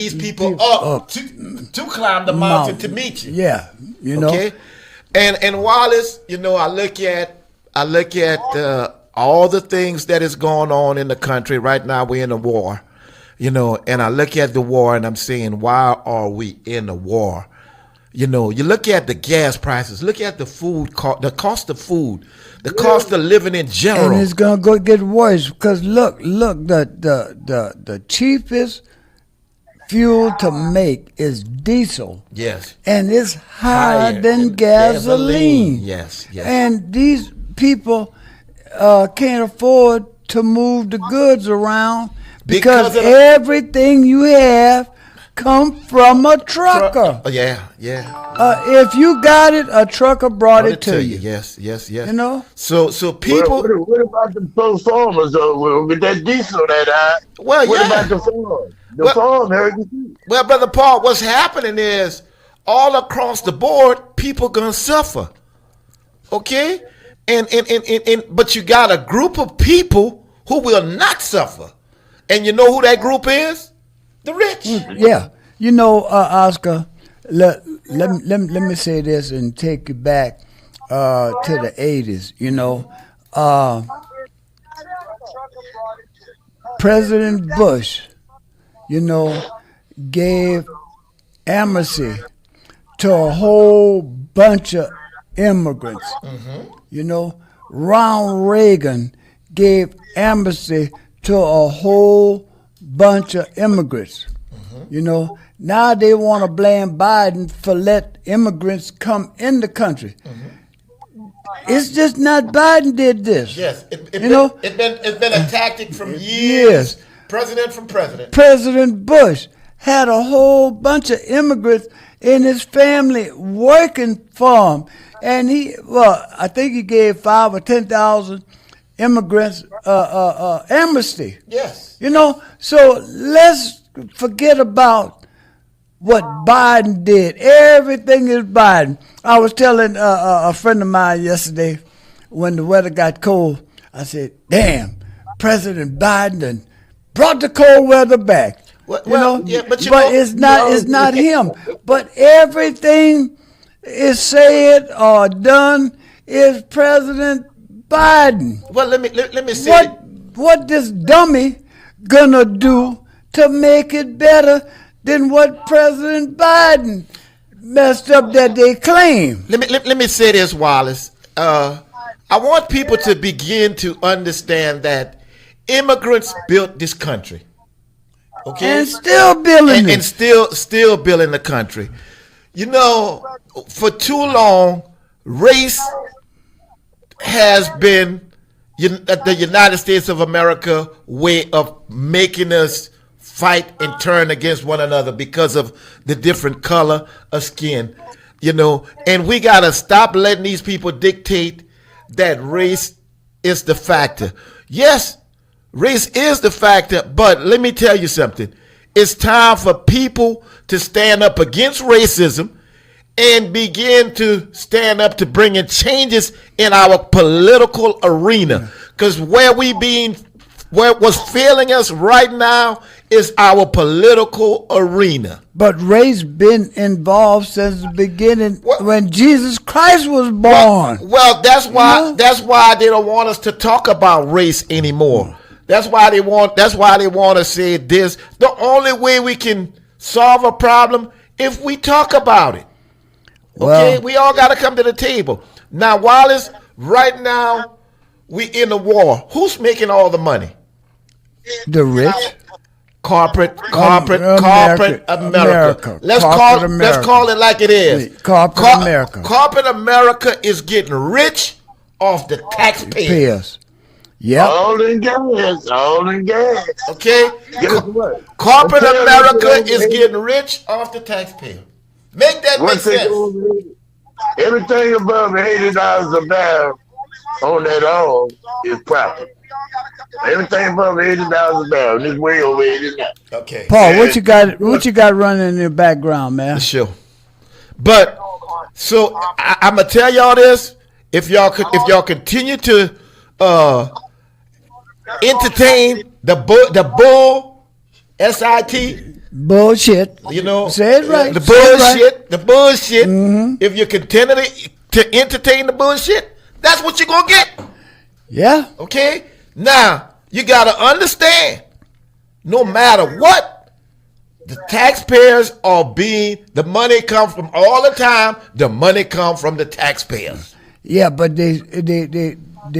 these people up to climb the mountain to meet you. Yeah, you know. Okay, and Wallace, you know, I look at all the things that is going on in the country right now. We're in a war, you know, and I look at the war and I'm saying, why are we in a war? You know, you look at the gas prices, look at the food cost, the cost of food, the cost of living in general. And it's gonna go get worse because look, the cheapest fuel to make is diesel. Yes. And it's higher than gasoline. Yes, yes. And these people can't afford to move the goods around because everything you have come from a trucker. Yeah. If you got it, a trucker brought it to you. Yes. You know. So people. What about the farmers with that diesel that high? Well, what about the farm? Farm hurt you too. Well, Brother Paul, what's happening is all across the board, people gonna suffer. Okay, and but you got a group of people who will not suffer, and you know who that group is? The rich. Yeah, you know, Oscar. Let me say this and take you back to the 80s. You know, President Bush, you know, gave amnesty to a whole bunch of immigrants. Mm-hmm. You know, Ronald Reagan gave amnesty to a whole bunch of immigrants. Mm-hmm. You know, now they want to blame Biden for let immigrants come in the country. Mm-hmm. It's just not Biden did this. Yes, it's been a tactic from years. President from president. President Bush had a whole bunch of immigrants in his family working for him, and I think he gave 5,000 or 10,000 immigrants amnesty. Yes. You know, so let's forget about what Biden did. Everything is Biden. I was telling a friend of mine yesterday when the weather got cold, I said, damn, President Biden brought the cold weather back. Well, you know, yeah, but it's not him. But everything is said or done is President Biden. Well, let me say what this dummy gonna do to make it better than what President Biden messed up that they claim. Let me say this, Wallace. I want people to begin to understand that immigrants built this country. Okay, and still building it. And still building the country. You know, for too long, race has been the United States of America way of making us fight and turn against one another because of the different color of skin. You know, and we gotta stop letting these people dictate that race is the factor. Yes, race is the factor, but let me tell you something. It's time for people to stand up against racism and begin to stand up to bringing changes in our political arena. Because what's failing us right now is our political arena. But race been involved since the beginning when Jesus Christ was born. Well, that's why they don't want us to talk about race anymore. That's why they want to say this. The only way we can solve a problem if we talk about it. Okay, we all got to come to the table. Now, Wallace, right now we in a war. Who's making all the money? The rich. Corporate America. Let's call it like it is. Corporate America. Corporate America is getting rich off the taxpayers. Yeah. All in gas. Okay. Corporate America is getting rich off the taxpayer. Make that make sense. Everything above $80 a barrel on that oil is profit. Everything above $80 a barrel. This way over 80 now. Okay. Paul, what you got running in your background, man? Sure. But so I'm gonna tell y'all this. If y'all continue to entertain the bull SIT, Bullshit. You know, Say it right. The Say it bullshit, right. the bullshit. If you continue to entertain the bullshit, that's what you're gonna get. Yeah. Okay. Now you gotta understand, no matter what, the taxpayers are being. The money comes from all the time. The money comes from the taxpayers. Yeah, but they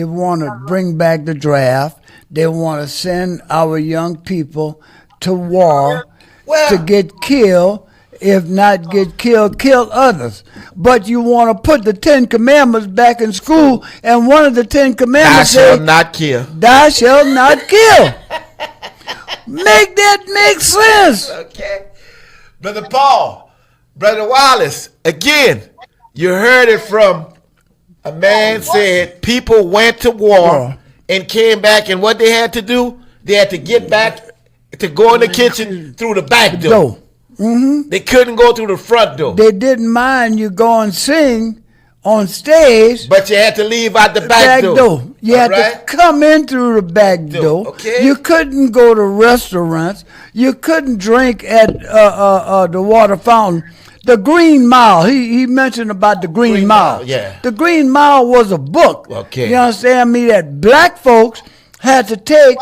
want to bring back the draft. They want to send our young people to war to get killed. If not get killed, kill others. But you want to put the 10 Commandments back in school, and one of the 10 Commandments Thou shalt says, not kill. "Thou shalt not kill." Make that make sense. Okay. Brother Paul, Brother Wallace, again, you heard it from a man said people went to war and came back, and what they had to do, they had to get back to go in the kitchen through the back door. They couldn't go through the front door. They didn't mind you go and sing on stage, but you had to leave out the back door. You had to come in through the back door. Okay. You couldn't go to restaurants. You couldn't drink at the water fountain. The Green Mile. He mentioned about the Green Mile. Yeah. The Green Mile was a book. Okay. You understand me? That black folks had to take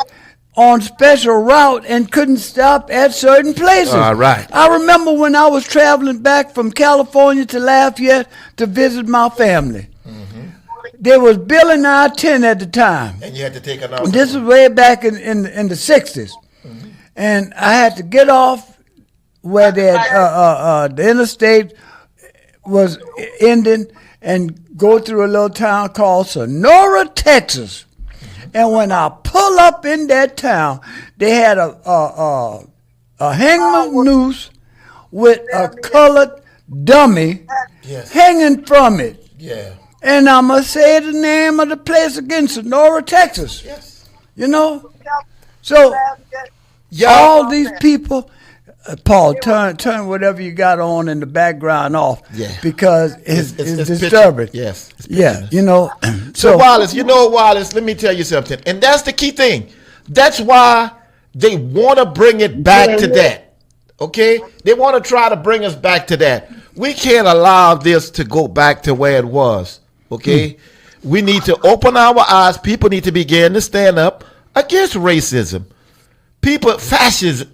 on special route and couldn't stop at certain places. All right. I remember when I was traveling back from California to Lafayette to visit my family. There was Billy I-10 at the time. And you had to take an off. This was way back in the 60s. And I had to get off where the interstate was ending and go through a little town called Sonora, Texas. And when I pull up in that town, they had a hangman noose with a colored dummy hanging from it. Yeah. And I'm going to say the name of the place again, Sonora, Texas. Yes. You know? So, all these people, Paul, turn whatever you got on in the background off. Yeah. Because it's disturbing. Yes. Yeah, you know. So Wallace, Wallace, let me tell you something. And that's the key thing. That's why they want to bring it back to that. Okay? They want to try to bring us back to that. We can't allow this to go back to where it was. Okay? We need to open our eyes. People need to begin to stand up against racism. People, fascism.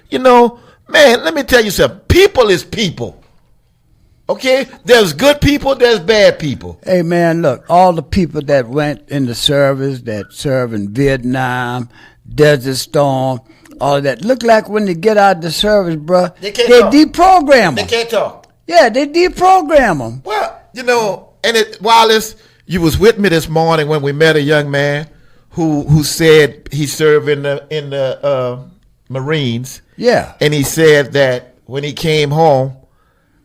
You know, man, let me tell you something. People is people. Okay? There's good people, there's bad people. Hey, man, look, all the people that went in the service, that served in Vietnam, Desert Storm, all of that, look like when they get out of the service, bro, they deprogram them. They can't talk. Yeah, they deprogram them. Well, you know, Wallace, you was with me this morning when we met a young man who said he served in the Marines. Yeah. And he said that when he came home,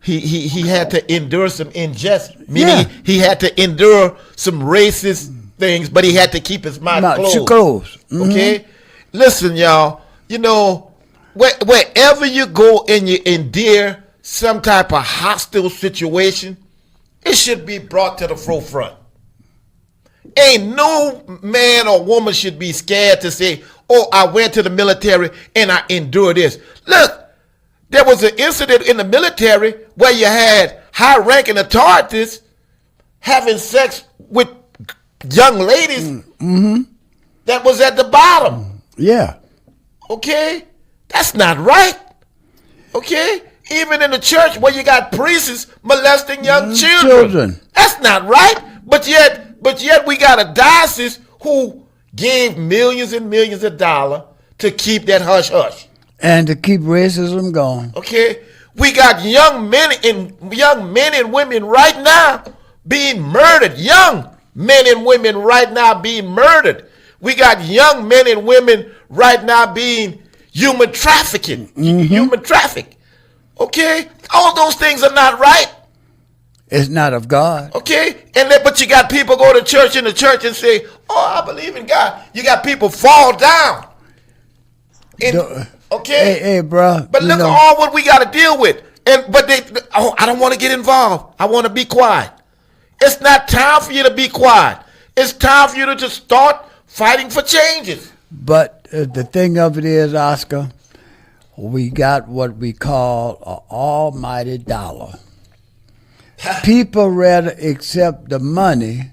he had to endure some injustice, meaning he had to endure some racist things, but he had to keep his mouth closed. Okay? Listen, y'all, you know, wherever you go and you endure some type of hostile situation, it should be brought to the forefront. Ain't no man or woman should be scared to say, oh, I went to the military and I endured this. Look, there was an incident in the military where you had high-ranking authorities having sex with young ladies that was at the bottom. Yeah. Okay? That's not right. Okay? Even in the church where you got priests molesting young children. That's not right. But yet we got a diocese who gave millions and millions of dollars to keep that hush-hush. And to keep racism going. Okay? We got young men and women right now being murdered. Young men and women right now being murdered. We got young men and women right now being human trafficking. Human traffic. Okay? All those things are not right. It's not of God. Okay? But you got people go to church in the church and say, oh, I believe in God. You got people fall down. Okay? Hey, bro. But look at all what we got to deal with. I don't want to get involved. I want to be quiet. It's not time for you to be quiet. It's time for you to just start fighting for changes. But the thing of it is, Oscar, we got what we call an almighty dollar. People rather accept the money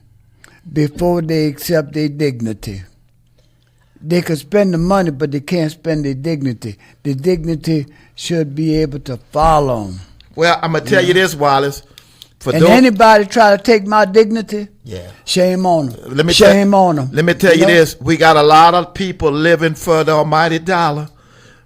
before they accept their dignity. They can spend the money, but they can't spend their dignity. The dignity should be able to follow them. Well, I'm gonna tell you this, Wallace. And anybody try to take my dignity, yeah, shame on them. Shame on them. Let me tell you this: we got a lot of people living for the almighty dollar,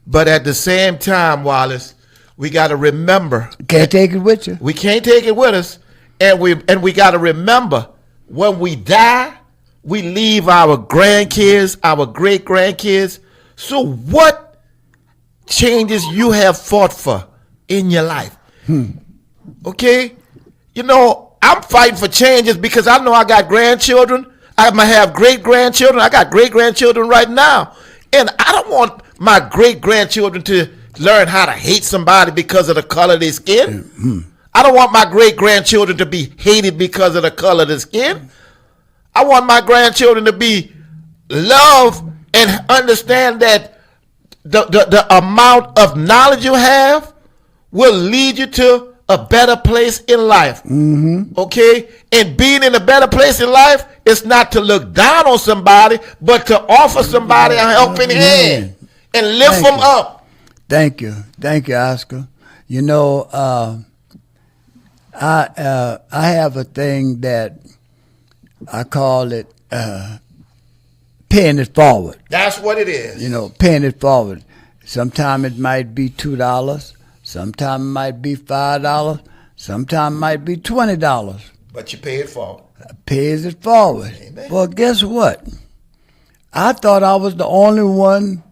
but at the same time, Wallace, we got to remember. Can't take it with you. We can't take it with us, and we got to remember when we die, we leave our grandkids, our great grandkids. So what changes you have fought for in your life? Okay. You know, I'm fighting for changes because I know I got grandchildren. I might have great-grandchildren. I got great-grandchildren right now. And I don't want my great-grandchildren to learn how to hate somebody because of the color of their skin. I don't want my great-grandchildren to be hated because of the color of their skin. I want my grandchildren to be loved and understand that the amount of knowledge you have will lead you to a better place in life. Okay? And being in a better place in life is not to look down on somebody, but to offer somebody a helping hand and lift them up. Thank you. Thank you, Oscar. You know, I have a thing that I call it paying it forward. That's what it is. You know, paying it forward. Sometimes it might be $2. Sometimes it might be $5. Sometimes it might be $20. But you pay it forward. Pays it forward. Amen. Well, guess what? I thought I was the only one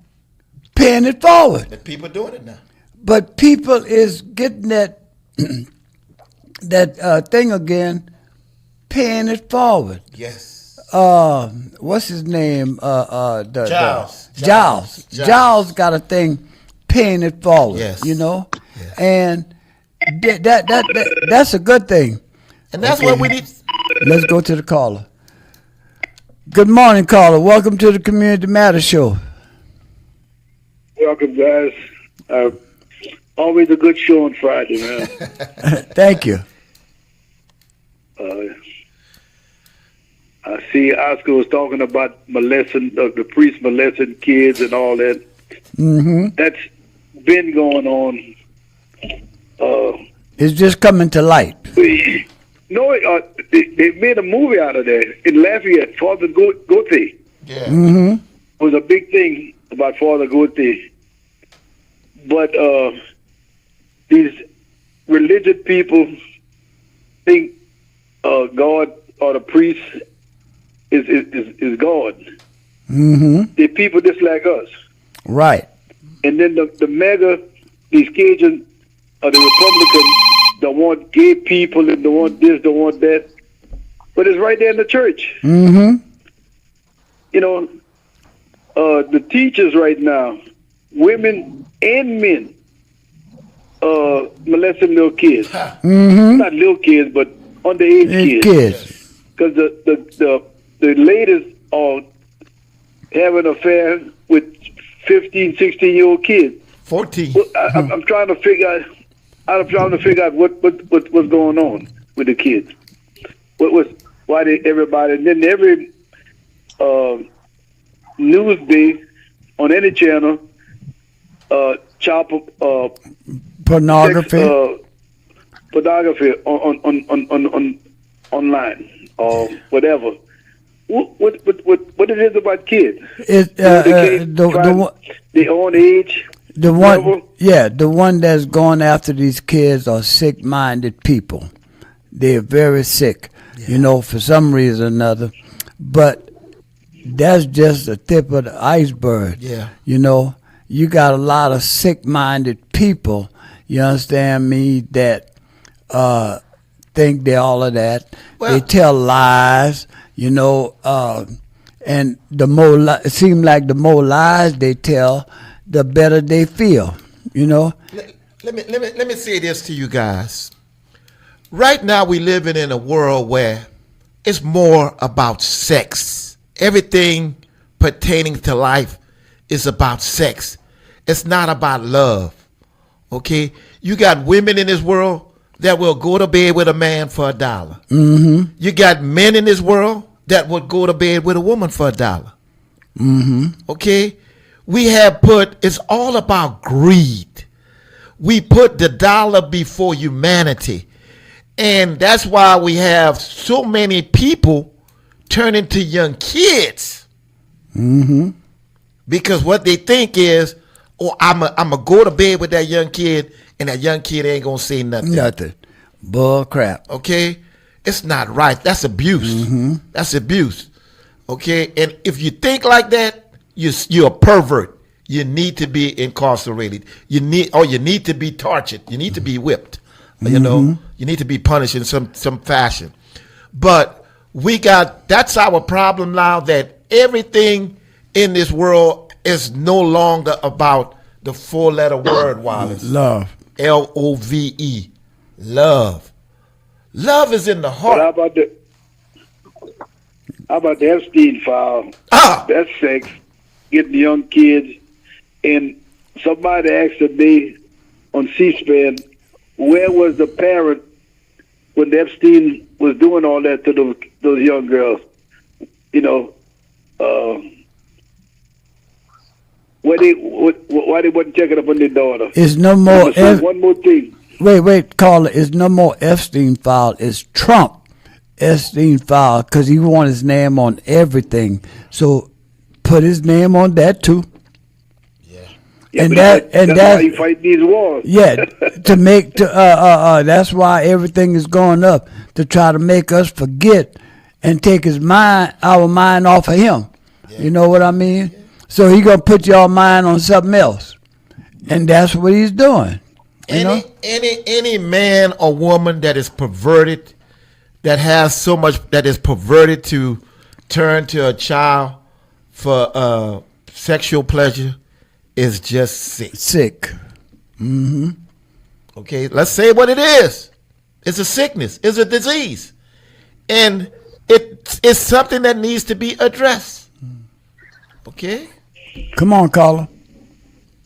paying it forward. And people doing it now. But people is getting that thing again, paying it forward. Yes. What's his name? Giles. Giles got a thing, paying it forward. Yes. You know, Yes. and that's a good thing. And that's what we need. Let's go to the caller. Good morning, caller. Welcome to the Community Matters Show. Welcome, guys. Always a good show on Friday, man. Thank you. I see Oscar was talking about the priest molesting kids and all that. Mm-hmm. That's been going on. It's just coming to light. No, they made a movie out of that in Lafayette, Father Gauthier. Yeah. Mm-hmm. It was a big thing about Father Gauthier. But these religious people think God or the priest is God. Mm-hmm. They're people just like us. Right. And then the mega, these Cajuns or the Republicans, don't want gay people and don't want this, don't want that. But it's right there in the church. Mm-hmm. You know, the teachers right now, women and men, molesting little kids. Mm-hmm. Not little kids, but underage kids. Because the ladies are having an affair with 15, 16-year-old kids. 14. Well, I'm trying to figure out. I'm trying to figure out what's going on with the kids. Why did everybody? And then every news day on any channel, chop pornography, pornography on online or whatever. What it is about kids? The own age. The one that's going after these kids are sick-minded people. They're very sick, you know, for some reason or another. But that's just the tip of the iceberg. Yeah. You know, you got a lot of sick-minded people, you understand me, that think they're all of that. Well, they tell lies, you know, and the more it seems like the more lies they tell, the better they feel, you know. Let me say this to you guys. Right now we living in a world where it's more about sex. Everything pertaining to life is about sex. It's not about love. Okay? You got women in this world that will go to bed with a man for $1. Mm-hmm. You got men in this world that would go to bed with a woman for $1. Mm-hmm. Okay? It's all about greed. We put the dollar before humanity. And that's why we have so many people turn into young kids. Mm-hmm. Because what they think is, I'm going to go to bed with that young kid, and that young kid ain't going to say nothing. Nothing. Bull crap. Okay? It's not right. That's abuse. Mm-hmm. That's abuse. Okay? And if you think like that, you're a pervert. You need to be incarcerated. You need to be tortured. You need to be whipped. You know, you need to be punished in some fashion. But that's our problem now, that everything in this world is no longer about the 4-letter word, Wallace. Love. Love. Love. Love is in the heart. But how about the Epstein file? That's sex, getting the young kids. And somebody asked today on C-SPAN, where was the parent when Epstein was doing all that to those young girls? You know, why they wasn't checking up on their daughter? It's no more. One more thing. Wait, caller. It's no more Epstein file. It's Trump Epstein file, because he want his name on everything. So put his name on that too. Yeah, and that's that's why you fight these wars. Yeah, that's why everything is going up, to try to make us forget and take our mind off of him. Yeah. You know what I mean? Yeah. So he gonna put your mind on something else, and that's what he's doing. Any man or woman that is perverted, that has so much, that is perverted to turn to a child for sexual pleasure, is just sick. Sick. Mm-hmm. Okay, let's say what it is. It's a sickness. It's a disease. And it's something that needs to be addressed. Okay? Come on, caller.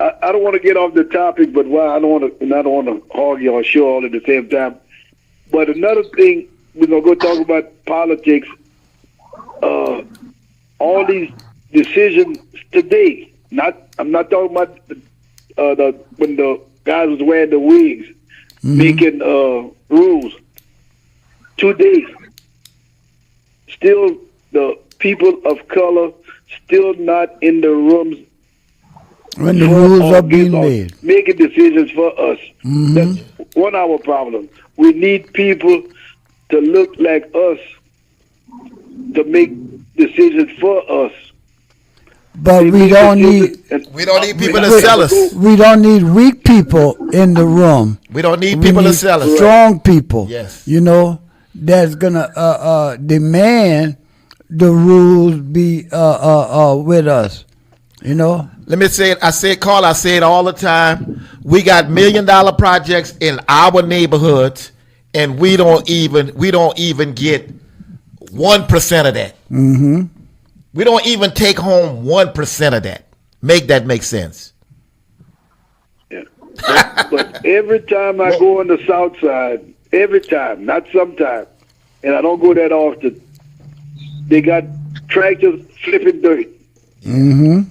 I don't want to get off the topic, but I don't want to hog your show all at the same time. But another thing, we're going to go talk about politics. All these decisions today, I'm not talking about when the guys was wearing the wigs, making rules. Today, still the people of color still not in the rooms when the rules are being made, making decisions for us. Mm-hmm. That's one of our problem. We need people to look like us to make decisions for us. But we don't need people to sell us. We don't need weak people in the room. We don't need people to sell us. Strong people. Yes. You know, that's gonna demand the rules be with us. You know. Let me say it. I say it all the time. We got $1 million projects in our neighborhoods, and we don't even get 1% of that. Mm-hmm. We don't even take home 1% of that. Make that make sense. Yeah. But every time I go on the south side, every time, not sometime, and I don't go that often, they got tractors flipping dirt. Mm-hmm.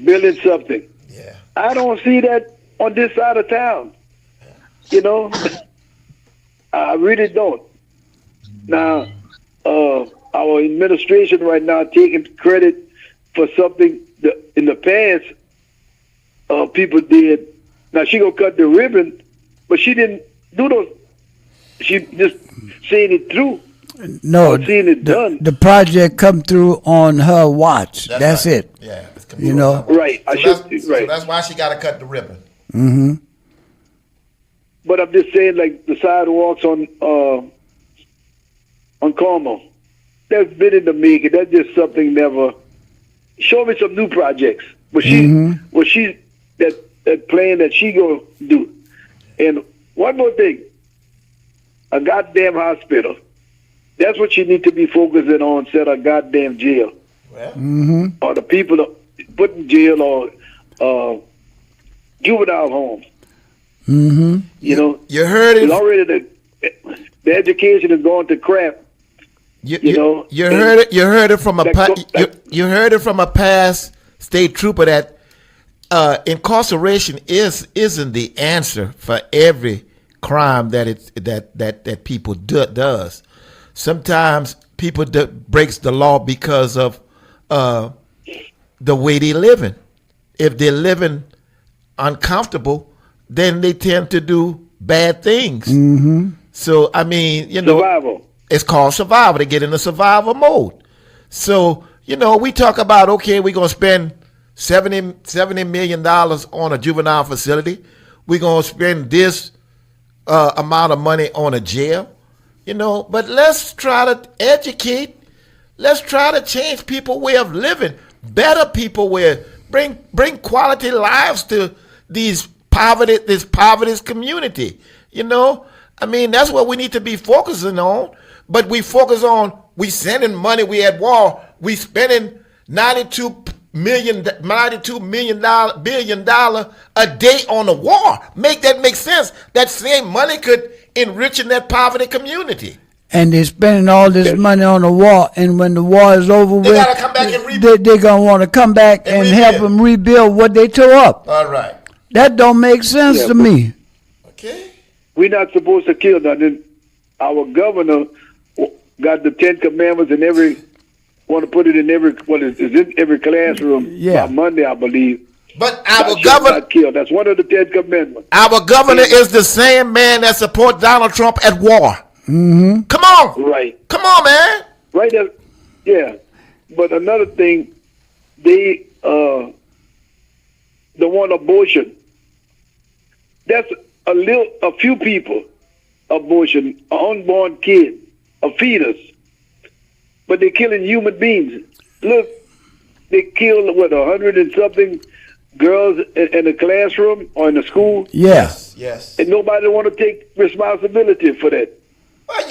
Building something. Yeah. I don't see that on this side of town. You know? I really don't. Now, our administration right now taking credit for something that in the past people did. Now she gonna cut the ribbon, but she didn't do those. She just saying it through. No, seeing it done. The project come through on her watch. That's right. it. Yeah, it's you know. Right. So that's why she got to cut the ribbon. Mm-hmm. But I'm just saying, like the sidewalks on Como, that's been in the making. That's just something never. Show me some new projects. But she that plan that she gonna do. And one more thing, a goddamn hospital. That's what she need to be focusing on instead of goddamn jail. Well, mm-hmm. Or the people put in jail or juvenile homes. Mm-hmm. You know, You heard it. already the education is going to crap. You know, you heard it. You heard it from a that- you heard it from a past state trooper that incarceration isn't the answer for every crime that people does. Sometimes people breaks the law because of the way they living. If they're living uncomfortable, then they tend to do bad things. Mm-hmm. So I mean, survival. it's called survival. They get in the survival mode. So, we talk about, okay, we're going to spend $70 million on a juvenile facility. We're going to spend this amount of money on a jail. But let's try to educate. Let's try to change people's way of living. Better people bring quality lives to this poverty community. I mean, that's what we need to be focusing on. But we focus on, we sending money, we at war, we spending $92 billion a day on the war. Make that make sense. That same money could enrich in that poverty community. And they're spending all this money on the war, and when the war is over with, gotta come back and rebuild. They're going to want to come back and help them rebuild what they tore up. All right. That don't make sense to me. Okay. We're not supposed to kill nothing. Our governor got the 10 Commandments and want to put it in every classroom by Monday, I believe. But our Thou shalt governor, not kill. That's one of the 10 Commandments. our governor is the same man that supports Donald Trump at war. Mm-hmm. Come on. Right. Come on, man. Right there. Yeah. But another thing, they want abortion. That's a few people abortion, an unborn kid, a fetus. But they're killing human beings. Look, they killed 100 and something girls in a classroom or in a school. Yes. Yes. And nobody want to take responsibility for that. Well,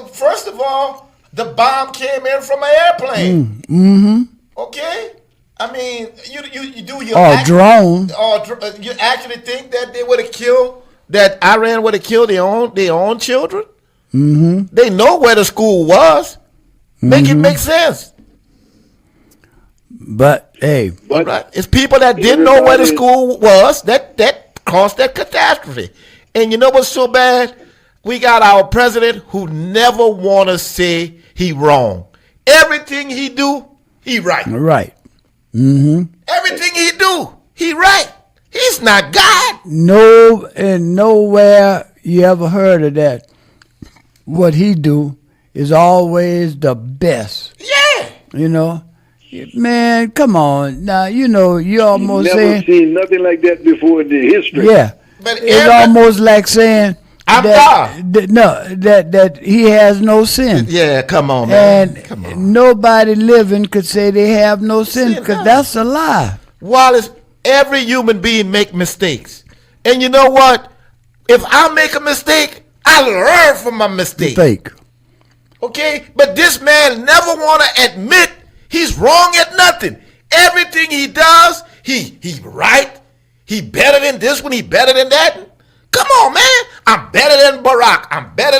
first of all, the bomb came in from an airplane. Mm-hmm. Okay? I mean, you do your drone. You actually think that they would have killed, that Iran would have killed their own children? Mm-hmm. They know where the school was. Make it make sense. But hey, Right. It's people that didn't know where the school was that caused that catastrophe. And you know what's so bad? We got our president who never want to say he wrong. Everything he do, he right. Right. Mm-hmm. Everything he do, he right. He's not God. Nowhere you ever heard of that. What he do is always the best. Yeah. Man, come on. Now, you almost Never saying, seen nothing like that before in the history. yeah. But It's almost like saying I'm that, that he has no sin. Yeah, come on, man. And Come on. nobody living could say they have no sin, because that's a lie. Wallace, every human being make mistakes. And you know what? If I make a mistake, I learn from my mistake. Fake. Okay? But this man never want to admit he's wrong at nothing. Everything he does, he right. He better than this one, he better than that. Come on, man. I'm better than Barack. I'm better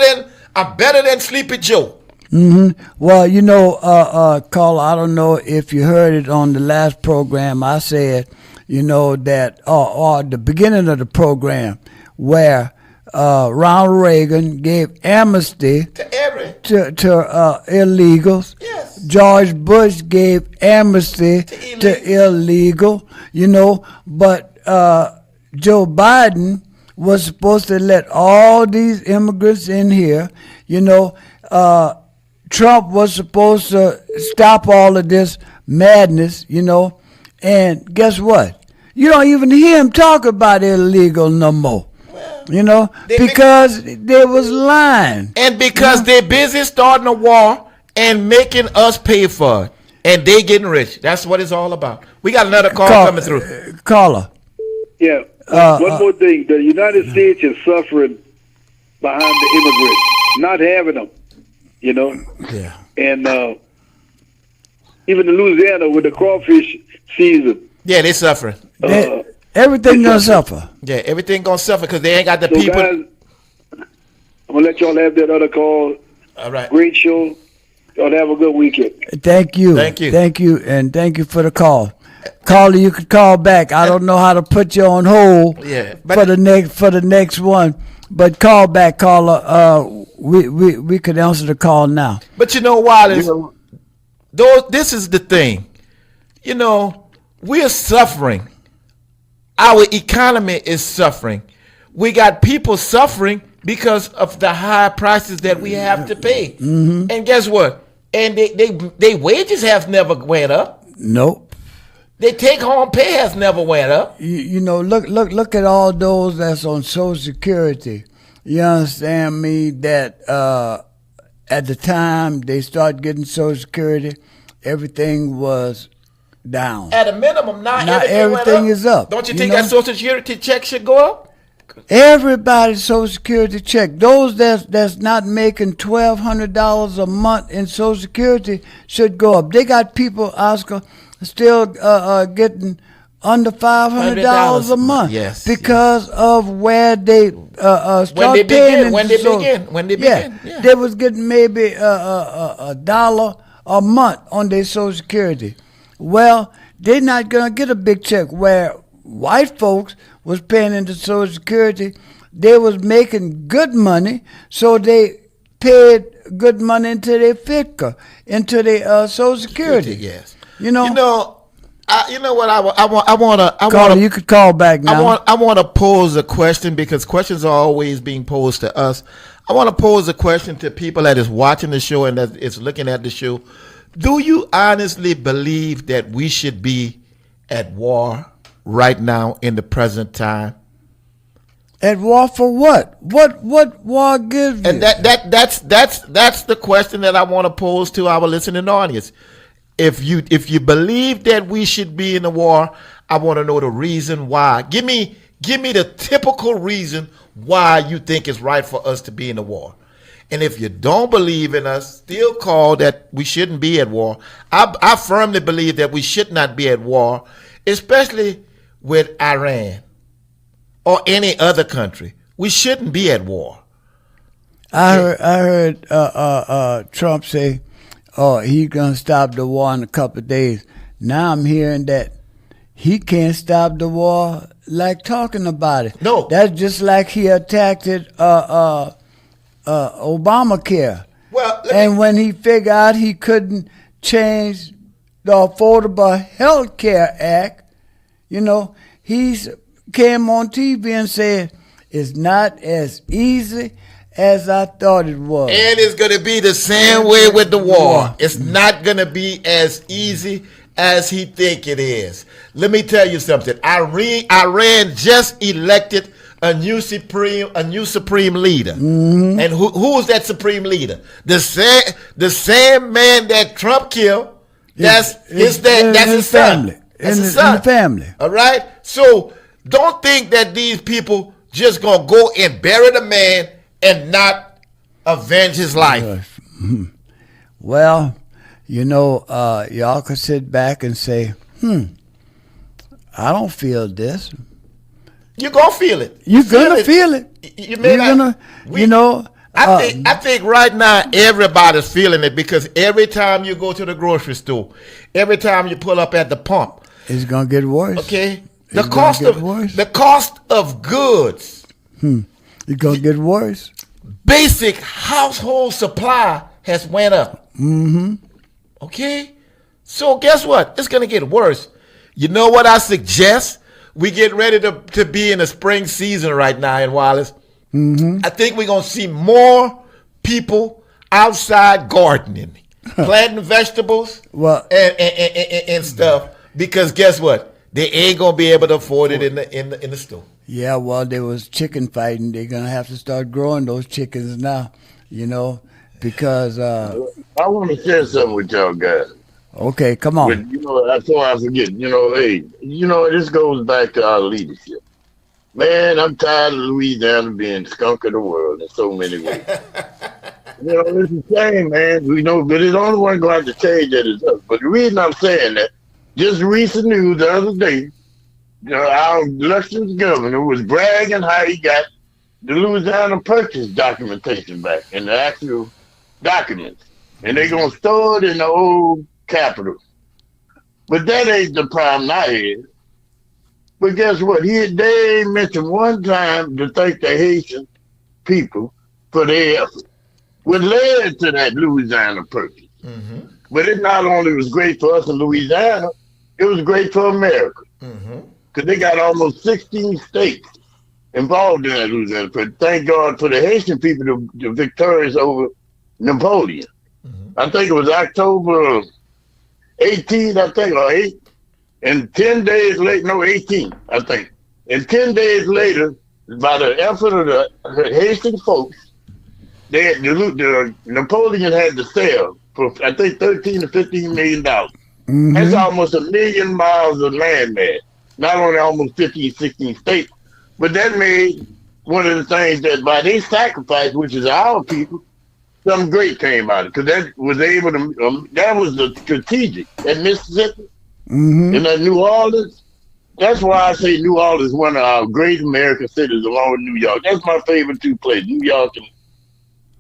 than Sleepy Joe. Mm-hmm. Well, Carl, I don't know if you heard it on the last program. I said, that or the beginning of the program where Ronald Reagan gave amnesty to illegals. Yes. George Bush gave amnesty to illegal. But Joe Biden was supposed to let all these immigrants in here. Trump was supposed to stop all of this madness, and guess what? You don't even hear him talk about illegal no more. Because they was lying. And because they're busy starting a war and making us pay for it. And they getting rich. That's what it's all about. We got another call coming through. Caller. Yeah. One more thing. The United States is suffering behind the immigrants, not having them, Yeah. And even in Louisiana with the crawfish season. Yeah, they suffering. Everything gonna suffer. Yeah, everything gonna suffer because they ain't got the So people. guys, I'm gonna let y'all have that other call. All right. Great show. Y'all have a good weekend. Thank you. Thank you. Thank you. And thank you for the call. Caller, you could call back. I don't know how to put you on hold Yeah, for the next one. But call back, caller. We could answer the call now. But you know, Wallace, this is the thing. You know, we're suffering. Our economy is suffering. We got people suffering because of the high prices that we have to pay. Mm-hmm. And guess what? And they wages have never went up. Nope. Their take home pay has never went up. You know, look at all those that's on Social Security. You understand me? That at the time they started getting Social Security, everything was down. At a minimum, now everything is up. Don't you think that Social Security check should go up? Everybody's Social Security check. Those that's not making $1,200 a month in Social Security should go up. They got people, Oscar, still getting under $500 a month. Yes, because of where they start paying. When they begin. Yeah. They was getting maybe a dollar a month on their Social Security. Well, they're not gonna get a big check where white folks was paying into Social Security. They was making good money, so they paid good money into their FICA, into their Social Security. Yes. You know what I want. Caller, you could call back now. I want to pose a question because questions are always being posed to us. I want to pose a question to people that is watching the show and that is looking at the show. Do you honestly believe that we should be at war right now in the present time? At war for what? What war gives you? And that's the question that I want to pose to our listening audience. If you believe that we should be in a war, I want to know the reason why. Give me the typical reason why you think it's right for us to be in a war. And if you don't believe in us, still call that we shouldn't be at war. I firmly believe that we should not be at war, especially with Iran or any other country. We shouldn't be at war. I heard Trump say, "Oh, he's gonna stop the war in a couple of days." Now I'm hearing that he can't stop the war, like talking about it. No, that's just like he attacked it. Obamacare. Well, when he figured out he couldn't change the Affordable Health Care Act, he's came on TV and said it's not as easy as I thought it was. And it's going to be the same way with the war. It's not going to be as easy as he think it is. Let me tell you something. Iran just elected a new supreme leader. Mm-hmm. And who's that supreme leader? The same man that Trump killed. That's his son. That's his son. In the family. All right? So don't think that these people just going to go and bury the man and not avenge his life. Well, y'all could sit back and say, I don't feel this. You're going to feel it. You're going to feel it. I think right now everybody's feeling it because every time you go to the grocery store, every time you pull up at the pump, it's going to get worse. Okay? The cost of goods. It's going to get worse. Basic household supply has went up. Mm-hmm. Okay? So guess what? It's going to get worse. You know what I suggest? We get ready to be in the spring season right now in Wallace. Mm-hmm. I think we're going to see more people outside gardening, planting vegetables and stuff because guess what? They ain't going to be able to afford it in the store. Yeah, well, there was chicken fighting. They're going to have to start growing those chickens now, because... I want to share something with y'all guys. Okay, come on. But, before I forget, this goes back to our leadership. Man, I'm tired of Louisiana being skunk of the world in so many ways. It's a shame, man. But it's the only one going to have to change that is us. But the reason I'm saying that, just recent news the other day, our elections governor was bragging how he got the Louisiana Purchase documentation back and the actual documents. And they're going to store it in the old Capitol. But that ain't the problem I had. But guess what? They mentioned one time to thank the Haitian people for their effort. What led to that Louisiana Purchase. Mm-hmm. But it not only was great for us in Louisiana, it was great for America. Because they got almost 16 states involved in that Louisiana Purchase. Thank God for the Haitian people, the victorious over Napoleon. I think it was October 18th, I think, or 8th. And 10 days later, no, 18th, I think. And 10 days later, by the effort of the Haitian folks, the Napoleon had to sell for, I think, $13 to $15 million. That's almost 1 million miles of land there. Not only almost 15, 16 states, but that made one of the things that by their sacrifice, which is our people, something great came out of it. Because that was able to, that was the strategic. At Mississippi, in that New Orleans, that's why I say New Orleans is one of our great American cities along with New York. That's my favorite two places, New York and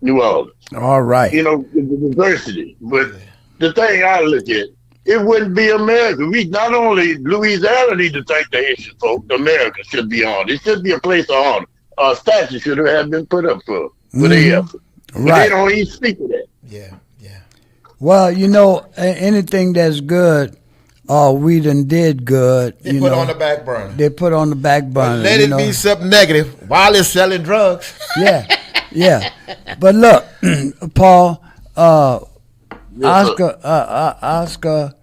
New Orleans. All right. The diversity. But the thing I look at, it wouldn't be America. We not only Louisiana need to thank the Haitian folk, America should be on. It should be a place of honor. A statue should have been put up for their effort. But they don't even speak of that. Yeah. Well, anything that's good, we done did good. They put on the back burner. They put on the back burner. Let it be something negative while it's selling drugs. Yeah. But look, Paul, Oscar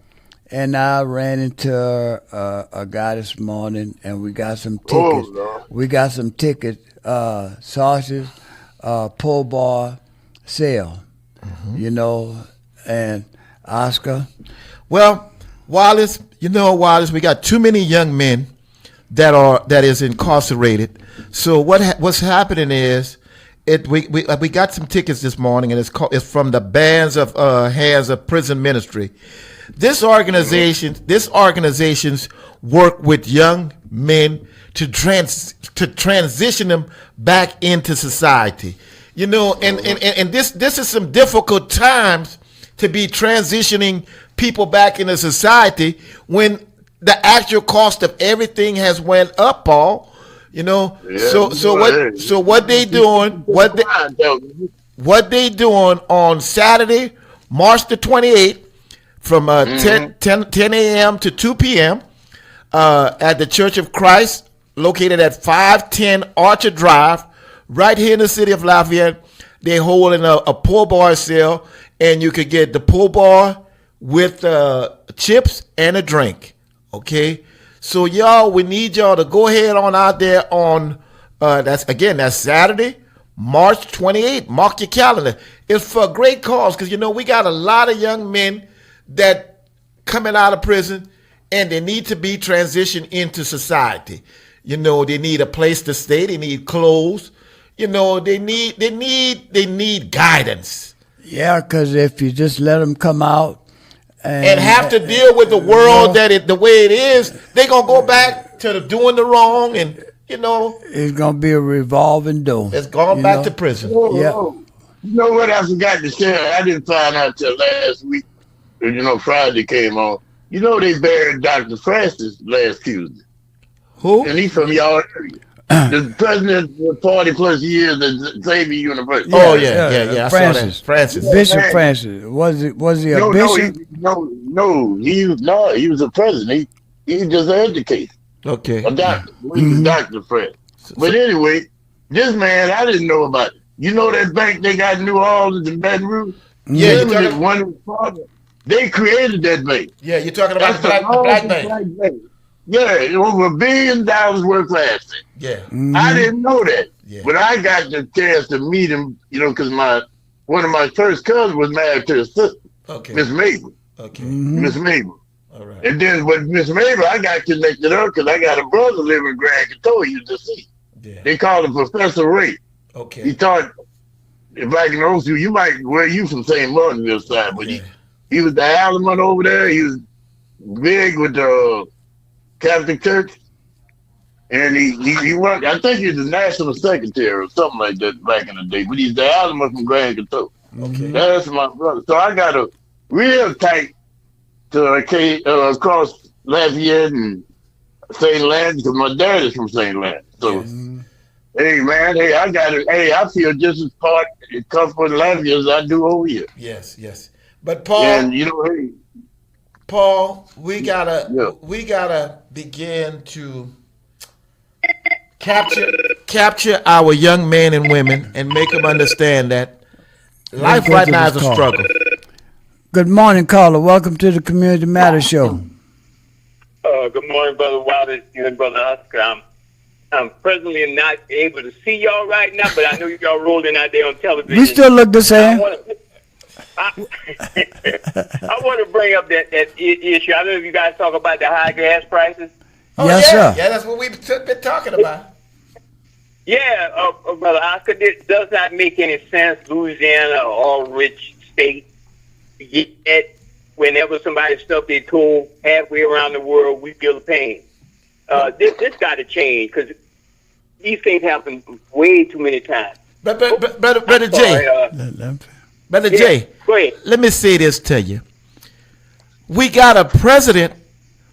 and I ran into a guy this morning, and we got some tickets. We got some tickets, sausage, pull bar sale, and Oscar. Well, Wallace, we got too many young men that is incarcerated. So what's happening is we got some tickets this morning, and it's from the Hands of Prison Ministry. This organizations work with young men to transition them back into society. And this is some difficult times to be transitioning people back into society when the actual cost of everything has went up, Paul. So what they doing on Saturday, March the 28th, from 10 a.m. to 2 p.m. At the Church of Christ, located at 510 Archer Drive, right here in the city of Lafayette. They're holding a pull bar sale, and you could get the pull bar with chips and a drink. Okay, so y'all, we need y'all to go ahead on out there on that's Saturday, March 28th. Mark your calendar. It's for a great cause because we got a lot of young men that coming out of prison and they need to be transitioned into society. They need a place to stay. They need clothes. They need guidance. Yeah, because if you just let them come out and have to deal with the world the way it is, they're gonna go back to doing the wrong, and it's gonna be a revolving door. It's going back to prison. You know what I forgot to share? I didn't find out till last week. Friday came on. They buried Dr. Francis last Tuesday. Who? And he's from y'all area. The president for 40 plus years at Xavier University. Yeah. I saw that. Francis. Bishop Francis. Was he a bishop? He was a president. He was just an educator. Okay. A doctor. He was Dr. Francis. But anyway, this man, I didn't know about it. That bank they got in New Orleans and Baton Rouge? Yeah, they created that bank. Yeah, you're talking about the black bank. Yeah, over $1 billion worth of assets. Yeah. I didn't know that. Yeah. But I got the chance to meet him, because one of my first cousins was married to his sister, Miss Mabel. Okay. Miss Mabel. All right. And then with Miss Mabel, I got connected up because I got a brother living in Grand Coteau, UC. Yeah. They called him Professor Ray. Okay. He taught, back in those days, you from St. Martinville side, but he was the Alderman over there. He was big with the Catholic Church, and he worked. I think he's the national secretary or something like that back in the day. But he's the alderman from Grand Control. Okay. That's my brother. So I got a real tight to across Lafayette and St. Lance, because my dad is from St. Lance. So, hey man, hey, I got it. Hey, I feel just as comfortable in Lafayette as I do over here. Yes, yes. But Paul, And you know, hey, Paul, we gotta begin to capture our young men and women and make them understand that life right now is a struggle. Good morning, caller. Welcome to the Community Matters Show. Good morning, Brother Wilder and Brother Oscar. I'm presently not able to see y'all right now, but I know y'all rolling out there on television. We still look the same. I want to bring up that issue. I don't know if you guys talk about the high gas prices. Oh, Yes, yeah. sir. Yeah, that's what we've been talking about. Yeah, Brother Oscar, it does not make any sense. Louisiana, all rich state, yet whenever somebody stuff they told halfway around the world, we feel the pain. This got to change because these things happen way too many times. Brother Jay, Brother Jay, go ahead. let me say this to you. We got a president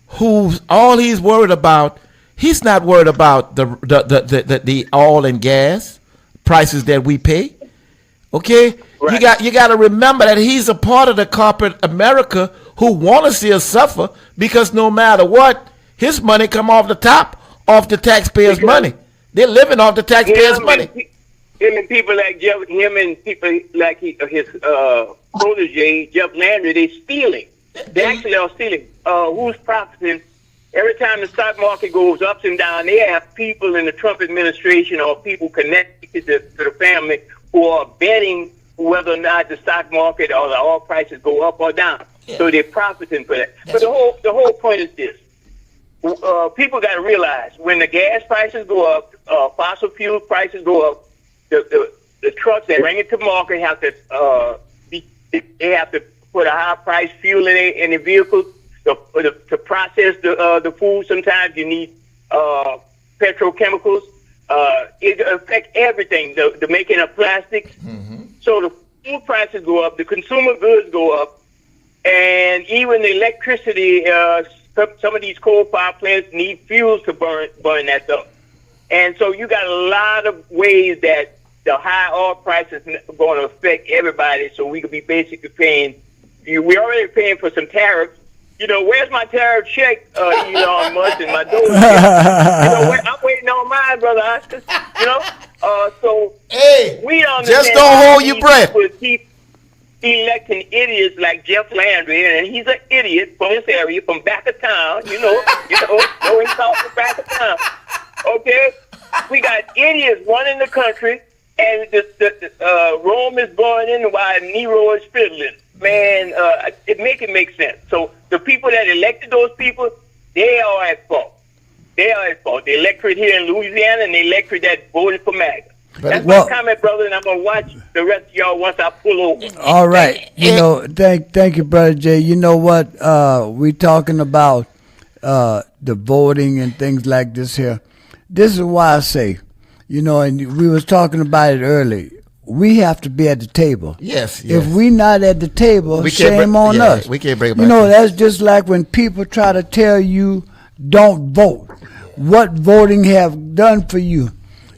who's all he's worried about. He's not worried about the oil and gas prices that we pay. Okay, Right. you got to remember that he's a part of the corporate America who want to see us suffer because no matter what, his money come off the top, off the taxpayers' money. They're living off the taxpayers' money. Him and people like Jeff, him and people like his protege, Jeff Landry, they stealing. They actually are stealing. Who's profiting? Every time the stock market goes up and down, they have people in the Trump administration or people connected to the family who are betting whether or not the stock market or the oil prices go up or down. Yeah. So they're profiting for that. But the whole point is this. People got to realize when the gas prices go up, fossil fuel prices go up, the trucks that bring it to market have to they have to put a high price fuel in the vehicles to process the food. Sometimes you need petrochemicals. It affects everything. The making of plastics. Mm-hmm. So the food prices go up, the consumer goods go up, and even the electricity. Some of these coal power plants need fuels to burn that stuff. And so you got a lot of ways that the high oil prices are going to affect everybody. So we could be basically paying. We're already paying for some tariffs. You know, where's my tariff check, Elon Musk, and my dollars? I'm waiting on mine, Brother Oscar. So Hey, we don't just understand don't why hold these your breath. people keep electing idiots like Jeff Landry, and he's an idiot from this area, from back of town. He's from back of town. Okay, we got idiots running the country, and the Rome is burning while Nero is fiddling. Man, it make sense. So the people that elected those people, they are at fault. The electorate here in Louisiana and the electorate that voted for MAGA. That's my comment, brother, and I'm going to watch the rest of y'all once I pull over. All right. Thank you, Brother Jay. You know what? We talking about the voting and things like this here. This is why I say, and we was talking about it earlier. We have to be at the table. Yes. If we not at the table, shame on us. We can't bring it back. That's just like when people try to tell you don't vote. What voting have done for you?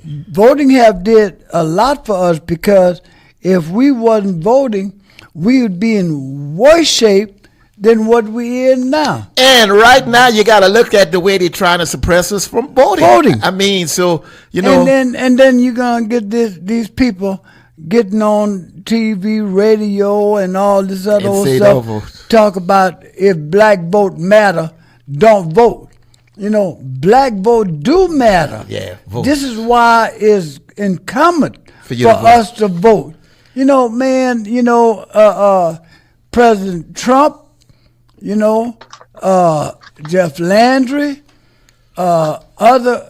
Voting have did a lot for us because if we wasn't voting, we would be in worse shape than what we in now. And right now, you got to look at the way they're trying to suppress us from voting. I mean, so and then you're gonna get these people getting on TV, radio, and all this other old stuff. Talk about if black vote matter, don't vote. Black vote do matter. Yeah, vote. This is why it's incumbent for us to vote. President Trump, Jeff Landry, other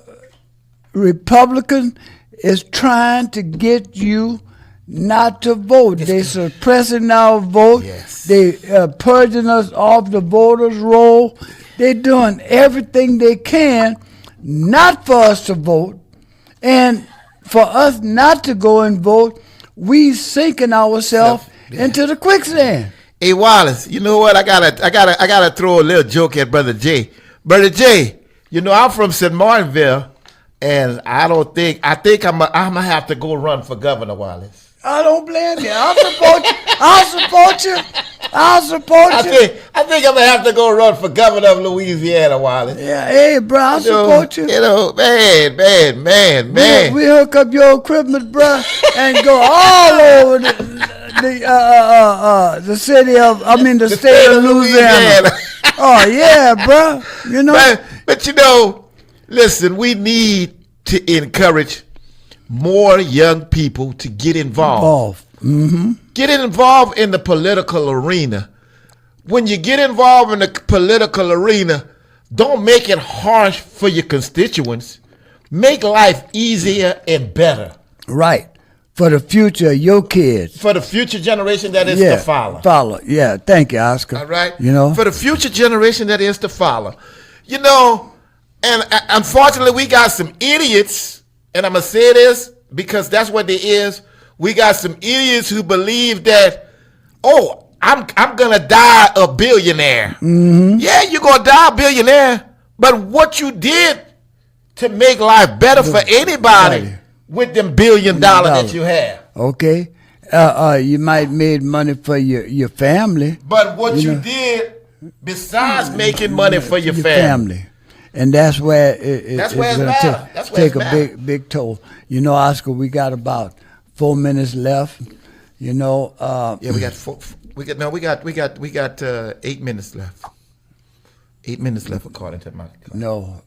Republicans is trying to get you not to vote. They suppressing our vote. Yes. They purging us off the voters' roll. They doing everything they can not for us to vote, and for us not to go and vote. We sinking ourselves into the quicksand. Hey Wallace, you know what? I gotta throw a little joke at Brother Jay. Brother Jay, you know I'm from St. Martinville, and I think I'm gonna have to go run for governor, Wallace. I don't blame you. I'll support you. I'll support you. I'll support you. I think I'm gonna have to go run for governor of Louisiana, Wallace. Yeah, hey, bro, I'll support you. You know, man. We hook up your equipment, bro, and go all over the city of, the state of Louisiana. Oh yeah, bro. You know. But you know, listen, we need to encourage more young people to get involved. Mm-hmm. Get involved in the political arena. When you get involved in the political arena, don't make it harsh for your constituents. Make life easier and better. Right. For the future of your kids. For the future generation that is to follow. Yeah. Thank you, Oscar. All right. You know. For the future generation that is to follow. You know, and unfortunately we got some idiots, and I'm going to say this because that's what there is. We got some idiots who believe that, I'm going to die a billionaire. Mm-hmm. Yeah, you're going to die a billionaire, but what you did to make life better for anybody with them $1 billion that you have. Okay. You might made money for your family. But what you did besides making money for your family. And that's where it's going to take a big toll. You know, Oscar, we got about 4 minutes left. You know, we got 4. We got 8 minutes left. 8 minutes left according to my. No,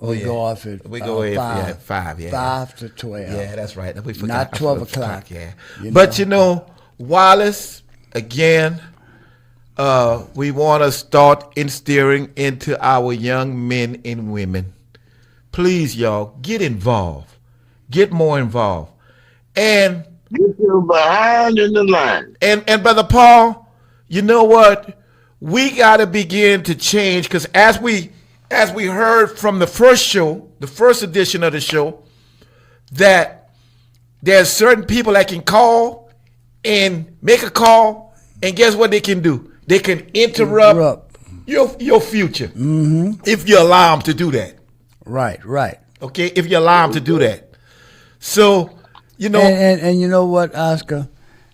we go off at we go 5. Yeah, 5 to 12. Yeah, that's right. We forgot. Not 12 o'clock. Yeah, but you know, Wallace again. We want to start instilling into our young men and women. Please, y'all, get involved. Get more involved. And get you behind in the line. And Brother Paul, you know what? We got to begin to change, because as we heard from the first show, the first edition of the show, that there's certain people that can call and make a call, and guess what they can do? They can interrupt your future if you allow them to do that. Right. Okay, if you allow them to do that. So, you know. And you know what, Oscar?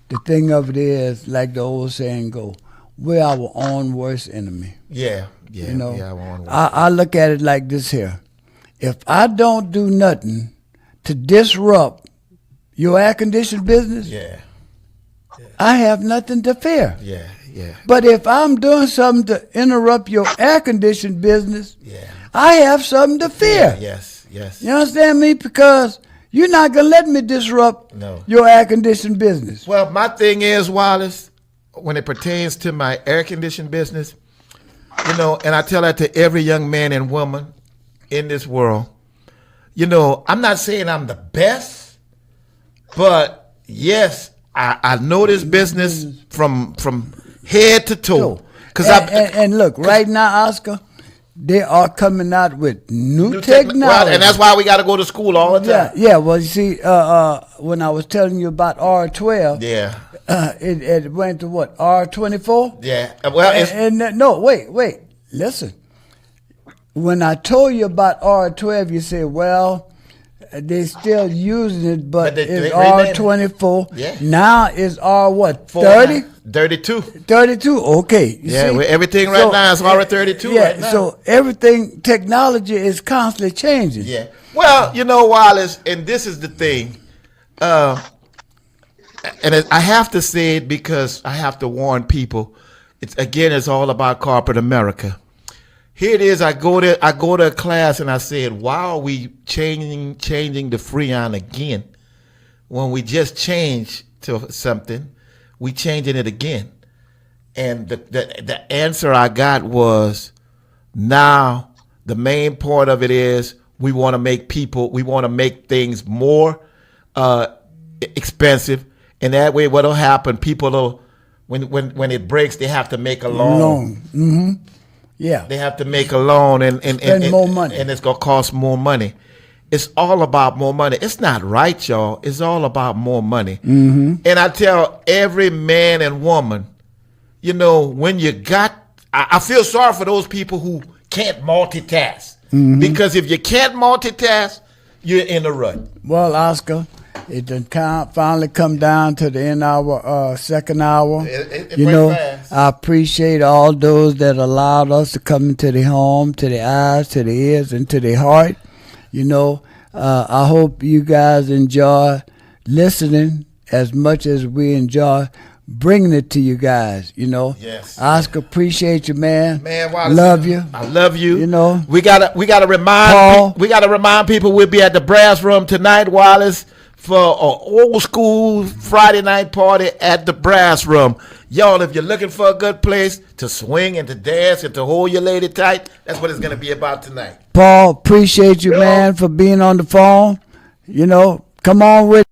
The thing of it is, like the old saying go, we're our own worst enemy. Yeah. You know, our own worst I look at it like this here. If I don't do nothing to disrupt your air-conditioned business, I have nothing to fear. Yeah. But if I'm doing something to interrupt your air-conditioned business, I have something to fear. Yes. You understand me? Because you're not going to let me disrupt your air-conditioned business. Well, my thing is, Wallace, when it pertains to my air-conditioned business, you know, and I tell that to every young man and woman in this world, you know, I'm not saying I'm the best, but yes, I know this business from head to toe. And look, right now, Oscar, they are coming out with new technology. Well, and that's why we got to go to school all the time. Yeah. Well, you see, when I was telling you about R12, it went to what, R24? Yeah. Well, no, wait. Listen. When I told you about R12, you said, well, they still using it, but it's R24. Yeah. Now it's R what? 30? 32. 32. Okay. You see? Everything right now is R32 right now. So everything, technology is constantly changing. Yeah. Well, you know, Wallace, and this is the thing, and I have to say it because I have to warn people. It's all about corporate America. Here it is. I go to a class and I said, "Why are we changing the Freon again? When we just changed to something, we changing it again." And the answer I got was, now the main part of it is we want to make things more expensive, And that way, what'll happen? People will, when it breaks, they have to make a loan. Mm-hmm. Yeah. They have to make a loan, and Spend more money. and it's gonna cost more money. It's all about more money. It's not right, y'all. It's all about more money. Mm-hmm. And I tell every man and woman, you know, when you got, I feel sorry for those people who can't multitask. Mm-hmm. Because if you can't multitask, you're in a rut. Well, Oscar, it done finally come down to the end of our second hour. It You went know, fast. I appreciate all those that allowed us to come into the home, to the eyes, to the ears, and to the heart. You know, I hope you guys enjoy listening as much as we enjoy bringing it to you guys. You know, Yes. Oscar, appreciate you, man. Man, Wallace, love you. I love you. You know, we gotta remind Paul. we gotta remind people we'll be at the Brass Room tonight, Wallace, for an old school Friday night party at the Brass Room. Y'all, if you're looking for a good place to swing and to dance and to hold your lady tight, that's what it's gonna be about tonight. Paul, appreciate you, man, for being on the phone. You know, come on with.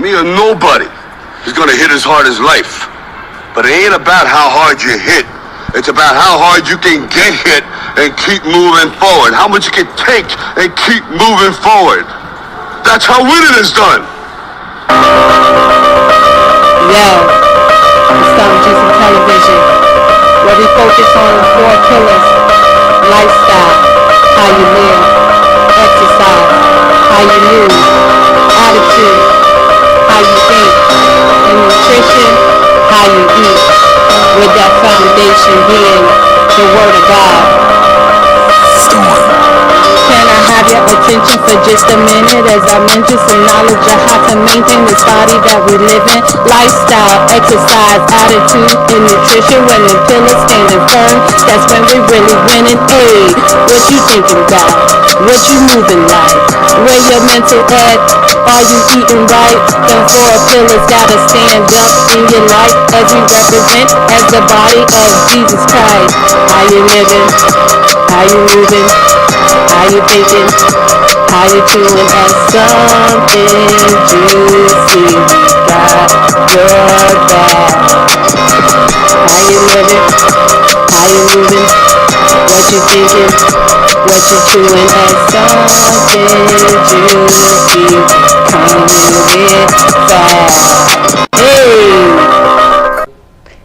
me or nobody is going to hit as hard as life. But it ain't about how hard you hit. It's about how hard you can get hit and keep moving forward. How much you can take and keep moving forward. That's how winning is done. Yo, it's Stop Juicy Television, where we focus on the 4 pillars: lifestyle, how you live; exercise, how you move; attitude, how you think; and nutrition, how you eat. With that foundation being the Word of God. Storm. Can I have your attention for just a minute as I mention some knowledge of how to maintain this body that we live in? Lifestyle, exercise, attitude, and nutrition. When the pillars standing firm, that's when we really winning. Hey, what you thinking about? What you moving like? Where your mental at? Are you eating right? Them 4 pillars gotta stand up in your life as we represent as the body of Jesus Christ. How you living? How you moving? How you thinking? How you doing? And something juicy got your back. How you living? How you moving? What you thinking? What you doing? And something juicy coming with that. Hey!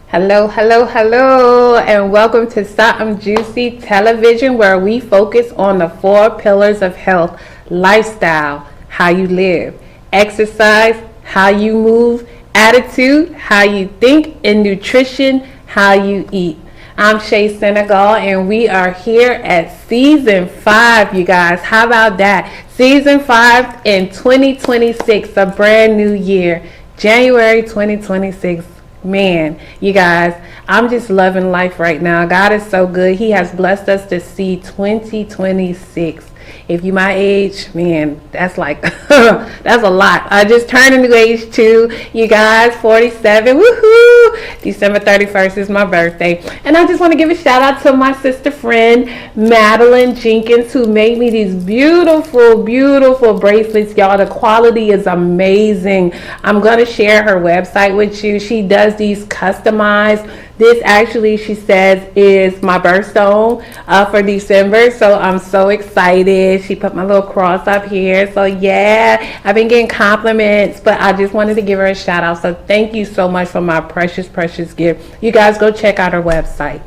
Hello, hello, hello, and welcome to Something Juicy Television, where we focus on the 4 pillars of health: lifestyle, how you live; exercise, how you move; attitude, how you think; and nutrition, how you eat. I'm Shay Senegal, and we are here at season 5, you guys. How about that? Season 5 in 2026, a brand new year, January 2026. Man, you guys, I'm just loving life right now. God is so good. He has blessed us to see 2026. If you my age, man, that's like, that's a lot. I just turned a new age too, you guys, 47, woohoo! December 31st is my birthday. And I just want to give a shout out to my sister friend, Madeline Jenkins, who made me these beautiful, beautiful bracelets, y'all. The quality is amazing. I'm going to share her website with you. She does these customized. This actually, she says, is my birthstone for December, so I'm so excited. She put my little cross up here, so yeah, I've been getting compliments, but I just wanted to give her a shout out. So thank you so much for my precious, precious gift. You guys go check out her website.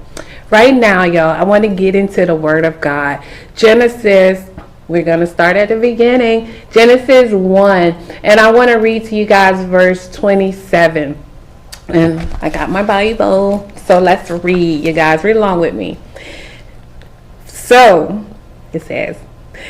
Right now, y'all, I want to get into the Word of God. Genesis, we're going to start at the beginning. Genesis 1, and I want to read to you guys verse 27. And I got my Bible, so let's read. You guys, read along with me. So, it says,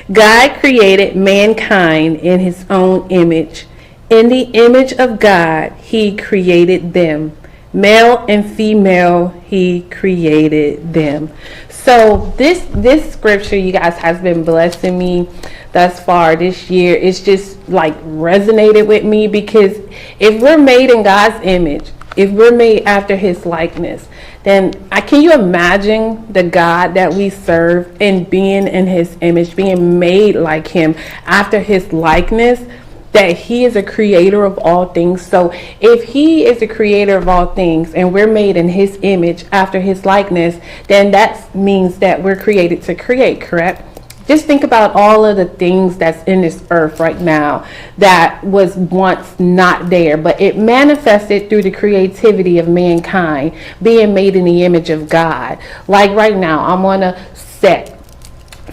God created mankind in his own image. In the image of God, he created them. Male and female, he created them. So this scripture, you guys, has been blessing me thus far this year. It's just like resonated with me, because if we're made in God's image, if we're made after his likeness, then can you imagine the God that we serve and being in his image, being made like him after his likeness, that he is a creator of all things. So if he is a creator of all things and we're made in his image after his likeness, then that means that we're created to create, correct? Just think about all of the things that's in this earth right now that was once not there, but it manifested through the creativity of mankind, being made in the image of God. Like right now, I'm on a set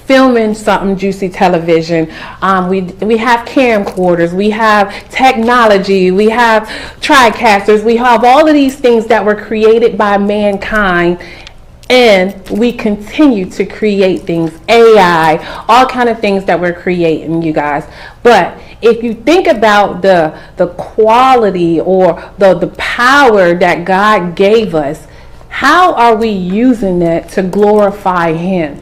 filming Something Juicy Television. We have camcorders, we have technology, we have TriCasters, we have all of these things that were created by mankind. And we continue to create things, AI, all kind of things that we're creating, you guys. But if you think about the quality or the power that God gave us, how are we using that to glorify him?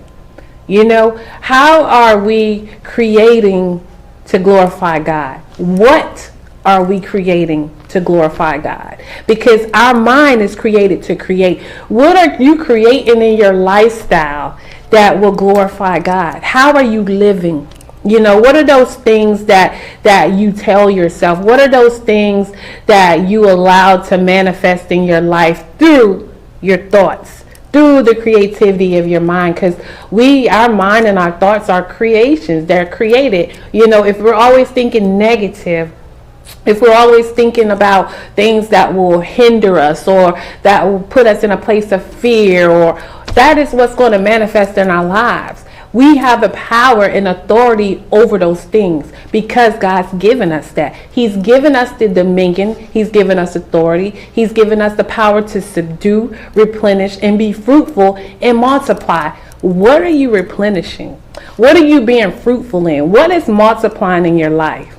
You know, how are we creating to glorify God? What are we creating to glorify God? Because our mind is created to create. What are you creating in your lifestyle that will glorify God? How are you living? What are those things that you tell yourself? What are those things that you allow to manifest in your life through your thoughts, through the creativity of your mind? Because our mind and our thoughts are creations. They're created. If we're always thinking negative, if we're always thinking about things that will hinder us or that will put us in a place of fear, or that is what's going to manifest in our lives. We have the power and authority over those things because God's given us that. He's given us the dominion. He's given us authority. He's given us the power to subdue, replenish, and be fruitful and multiply. What are you replenishing? What are you being fruitful in? What is multiplying in your life?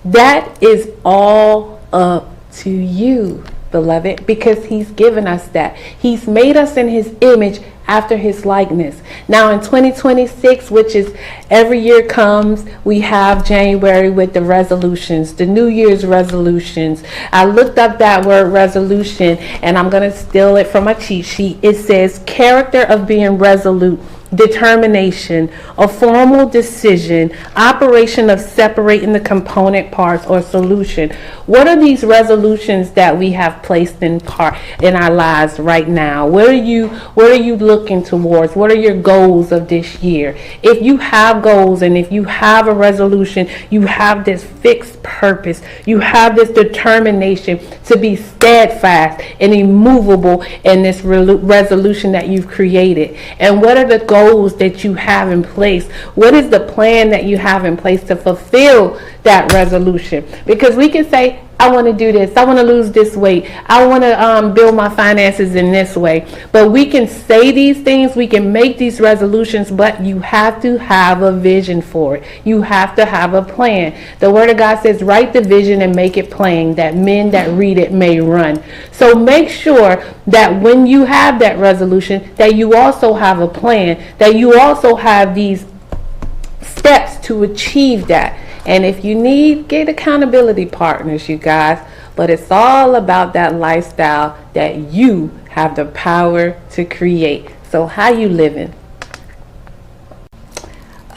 That is all up to you, beloved, because He's given us that. He's made us in His image after His likeness. Now in 2026, which is every year comes, we have January with the resolutions, the New Year's resolutions. I looked up that word resolution, and I'm going to steal it from my cheat sheet. It says character of being resolute, determination, a formal decision, operation of separating the component parts or solution. What are these resolutions that we have placed in our lives right now? What are you looking towards? What are your goals of this year? If you have goals and if you have a resolution, you have this fixed purpose, you have this determination to be steadfast and immovable in this resolution that you've created. And what are the goals that you have in place? What is the plan that you have in place to fulfill that resolution? Because we can say, I want to do this, I want to lose this weight, I want to build my finances in this way. But we can say these things, we can make these resolutions, but you have to have a vision for it. You have to have a plan. The Word of God says, write the vision and make it plain, that men that read it may run. So make sure that when you have that resolution, that you also have a plan, that you also have these steps to achieve that. And if you need, get accountability partners, you guys. But it's all about that lifestyle that you have the power to create. So how you living?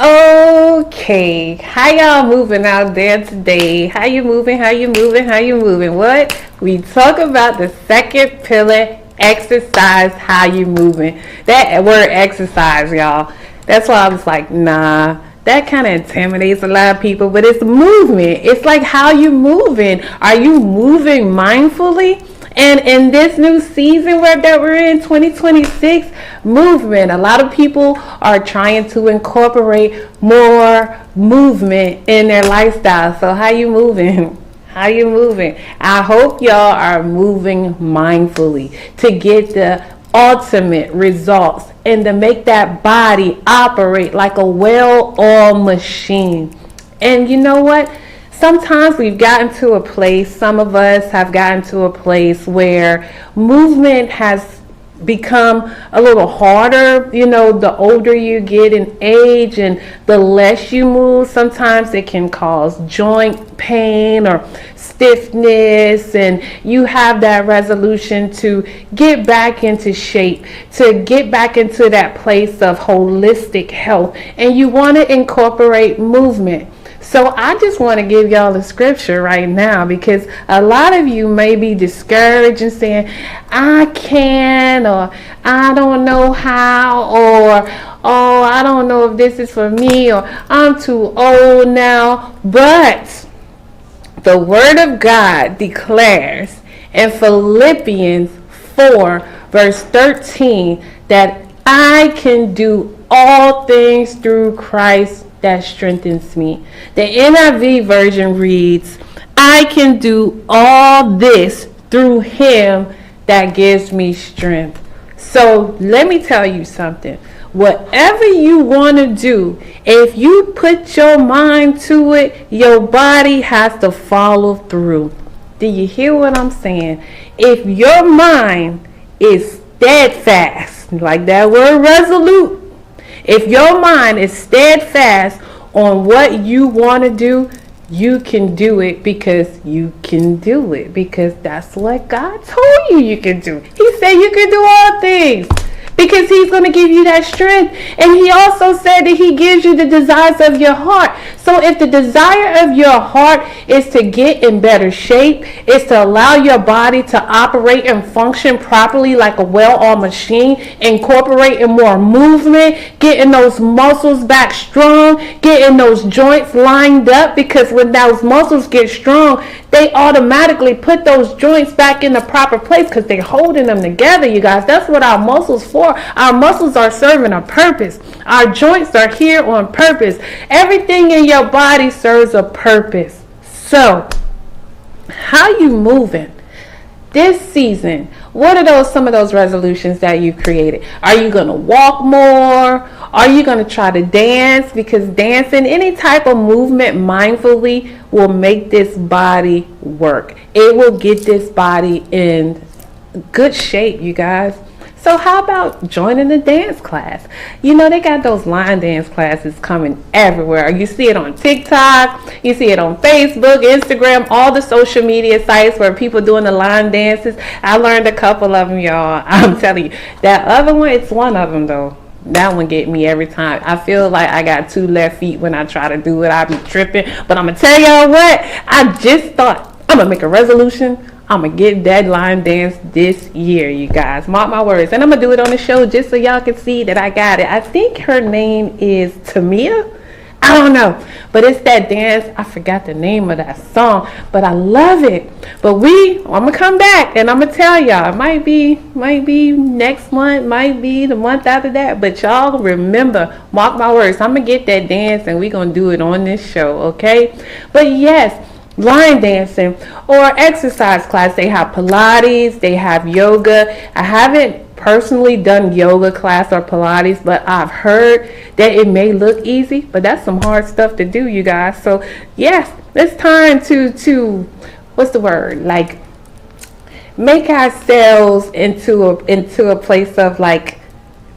Okay, how y'all moving out there today? How you moving? How you moving? How you moving? What? We talk about the second pillar, exercise. How you moving? That word exercise, y'all. That's why I was like, nah. That kind of intimidates a lot of people, but it's movement. It's like, how you moving? Are you moving mindfully? And in this new season that we're in, 2026, movement. A lot of people are trying to incorporate more movement in their lifestyle. So how you moving? How you moving? I hope y'all are moving mindfully to get the ultimate results and to make that body operate like a well-oiled machine. And you know what? Sometimes we've gotten to a place, some of us have gotten to a place where movement has become a little harder. The older you get in age and the less you move, sometimes it can cause joint pain or stiffness, and you have that resolution to get back into shape, to get back into that place of holistic health, and you want to incorporate movement. So I just want to give y'all the scripture right now, because a lot of you may be discouraged and saying, I can't, or I don't know how, or oh, I don't know if this is for me, or I'm too old now. But the Word of God declares in Philippians 4 verse 13 that I can do all things through Christ that strengthens me. The NIV version reads, I can do all this through Him that gives me strength. So let me tell you something. Whatever you want to do, if you put your mind to it, your body has to follow through. Do you hear what I'm saying? If your mind is steadfast, like that word resolute, if your mind is steadfast on what you want to do, you can do it, because you can do it, because that's what God told you can do. He said you can do all things because he's going to give you that strength. And he also said that he gives you the desires of your heart. So if the desire of your heart is to get in better shape, is to allow your body to operate and function properly like a well-oiled machine, incorporating more movement, getting those muscles back strong, getting those joints lined up, because when those muscles get strong, they automatically put those joints back in the proper place because they're holding them together, you guys. That's what our muscles for. Our muscles are serving a purpose. Our joints are here on purpose. Everything in your body serves a purpose. So, how you moving this season? What are some of those resolutions that you've created? Are you going to walk more? Are you going to try to dance? Because dancing, any type of movement mindfully, will make this body work. It will get this body in good shape, you guys. So how about joining the dance class? You know, they got those line dance classes coming everywhere. You see it on TikTok, you see it on Facebook, Instagram, all the social media sites where people doing the line dances. I learned a couple of them, y'all. I'm telling you. That other one, it's one of them though. That one get me every time. I feel like I got two left feet when I try to do it. I be tripping. But I'm going to tell y'all what. I just thought I'm going to make a resolution. I'm going to get that line dance this year, you guys. Mark my words. And I'm going to do it on the show just so y'all can see that I got it. I think her name is Tamia. I don't know. But it's that dance. I forgot the name of that song. But I love it. But I'm going to come back and I'm going to tell y'all. It might be next month. Might be the month after that. But y'all remember, mark my words. I'm going to get that dance and we're going to do it on this show. Okay? But yes, line dancing or exercise class. They have Pilates, they have yoga. I haven't personally done yoga class or Pilates, but I've heard that it may look easy, but that's some hard stuff to do, you guys. So yes, it's time to what's the word, like make ourselves into a place of like,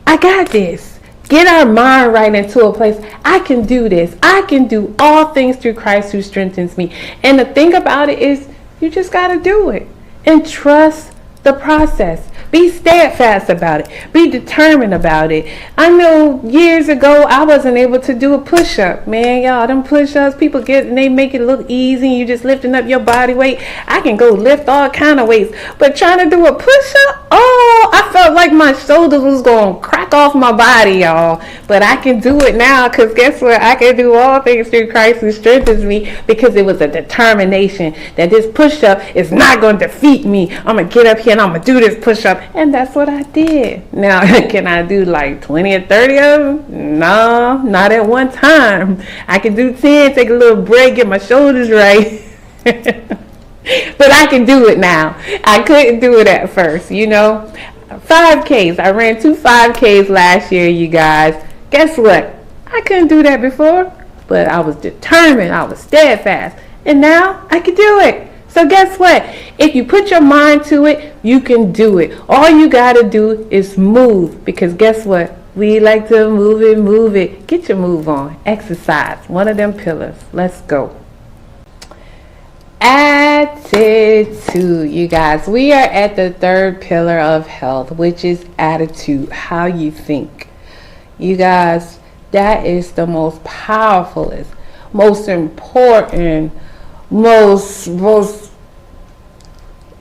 I got this. Get our mind right into a place. I can do this. I can do all things through Christ who strengthens me. And the thing about it is, you just got to do it. And trust the process. Be steadfast about it. Be determined about it. I know years ago I wasn't able to do a push-up. Man, y'all, them push-ups, people get and they make it look easy. You just lifting up your body weight. I can go lift all kind of weights. But trying to do a push-up, oh, I felt like my shoulders was going to crack off my body, y'all. But I can do it now because guess what? I can do all things through Christ who strengthens me, because it was a determination that this push-up is not going to defeat me. I'm going to get up here and I'm going to do this push-up. And that's what I did. Now, can I do like 20 or 30 of them? No, not at one time. I can do 10, take a little break, get my shoulders right. But I can do it now. I couldn't do it at first, you know. 5Ks. I ran 2 5Ks last year, you guys. Guess what? I couldn't do that before, but I was determined. I was steadfast. And now I can do it. So guess what? If you put your mind to it, you can do it. All you got to do is move, because guess what? We like to move it. Get your move on. Exercise. One of them pillars. Let's go. Attitude, you guys. We are at the third pillar of health, which is attitude, how you think. You guys, that is the most powerful, most important,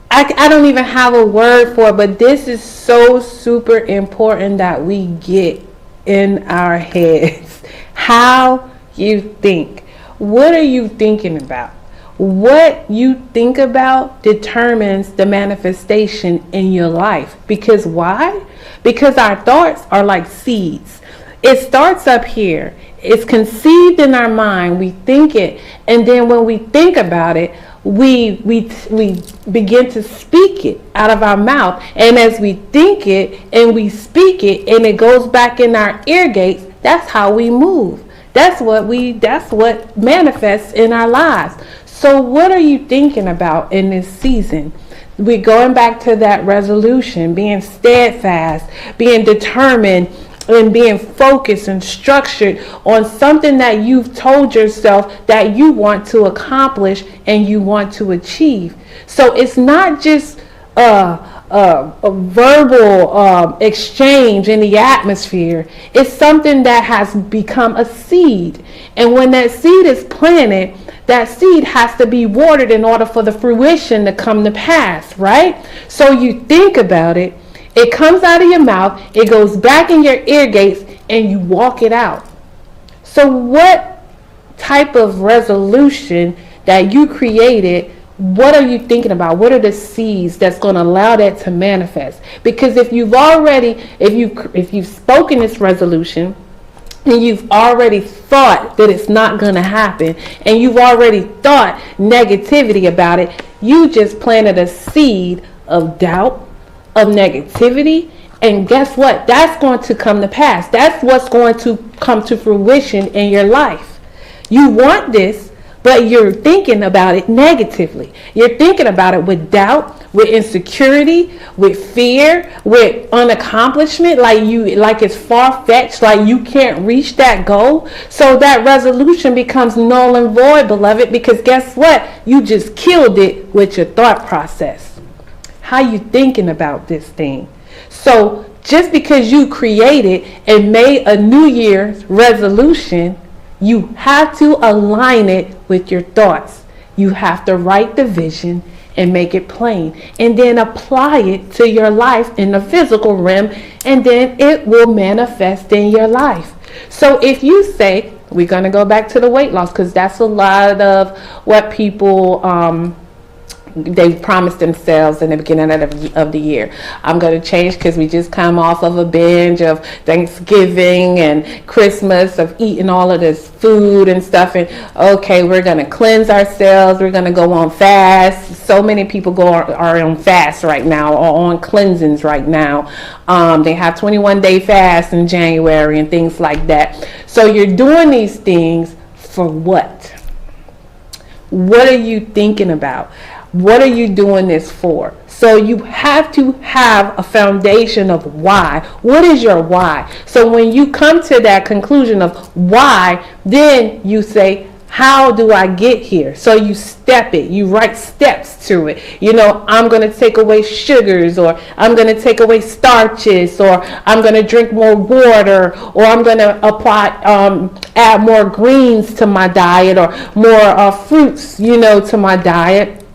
I don't even have a word for it, but this is so super important that we get in our heads. How you think. What are you thinking about? What you think about determines the manifestation in your life. Because why? Because our thoughts are like seeds. It starts up here. It's conceived in our mind. We think it. And then when we think about it, we begin to speak it out of our mouth. And as we think it and we speak it and it goes back in our ear gates, that's how we move. That's what manifests in our lives. So what are you thinking about in this season? We're going back to that resolution, being steadfast, being determined, and being focused and structured on something that you've told yourself that you want to accomplish and you want to achieve. So it's not just a verbal exchange in the atmosphere. It's something that has become a seed. And when that seed is planted, that seed has to be watered in order for the fruition to come to pass, right? So you think about it, it comes out of your mouth, it goes back in your ear gates, and you walk it out. So what type of resolution that you created, what are you thinking about? What are the seeds that's going to allow that to manifest? Because if you've spoken this resolution, and you've already thought that it's not going to happen, and you've already thought negativity about it, you just planted a seed of doubt, of negativity, and guess what? That's going to come to pass. That's what's going to come to fruition in your life. You want this, but you're thinking about it negatively. You're thinking about it with doubt, with insecurity, with fear, with unaccomplishment, like it's far-fetched, like you can't reach that goal. So that resolution becomes null and void, beloved, because guess what? You just killed it with your thought process. How you thinking about this thing? So just because you created and made a New Year's resolution, you have to align it with your thoughts. You have to write the vision and make it plain, and then apply it to your life in the physical realm, and then it will manifest in your life. So if you say, we're going to go back to the weight loss, because that's a lot of what people they promised themselves in the beginning of the year. I'm going to change because we just come off of a binge of Thanksgiving and Christmas, of eating all of this food and stuff, and okay, we're going to cleanse ourselves, we're going to go on fast. So many people are on fast right now, or on cleansings right now. They have 21-day fast in January and things like that. So you're doing these things for what? What are you thinking about? What are you doing this for? So you have to have a foundation of why. What is your why? So when you come to that conclusion of why, then you say, how do I get here? So you step it. You write steps to it. I'm going to take away sugars, or I'm going to take away starches, or I'm going to drink more water, or I'm going to add more greens to my diet, or more fruits, to my diet.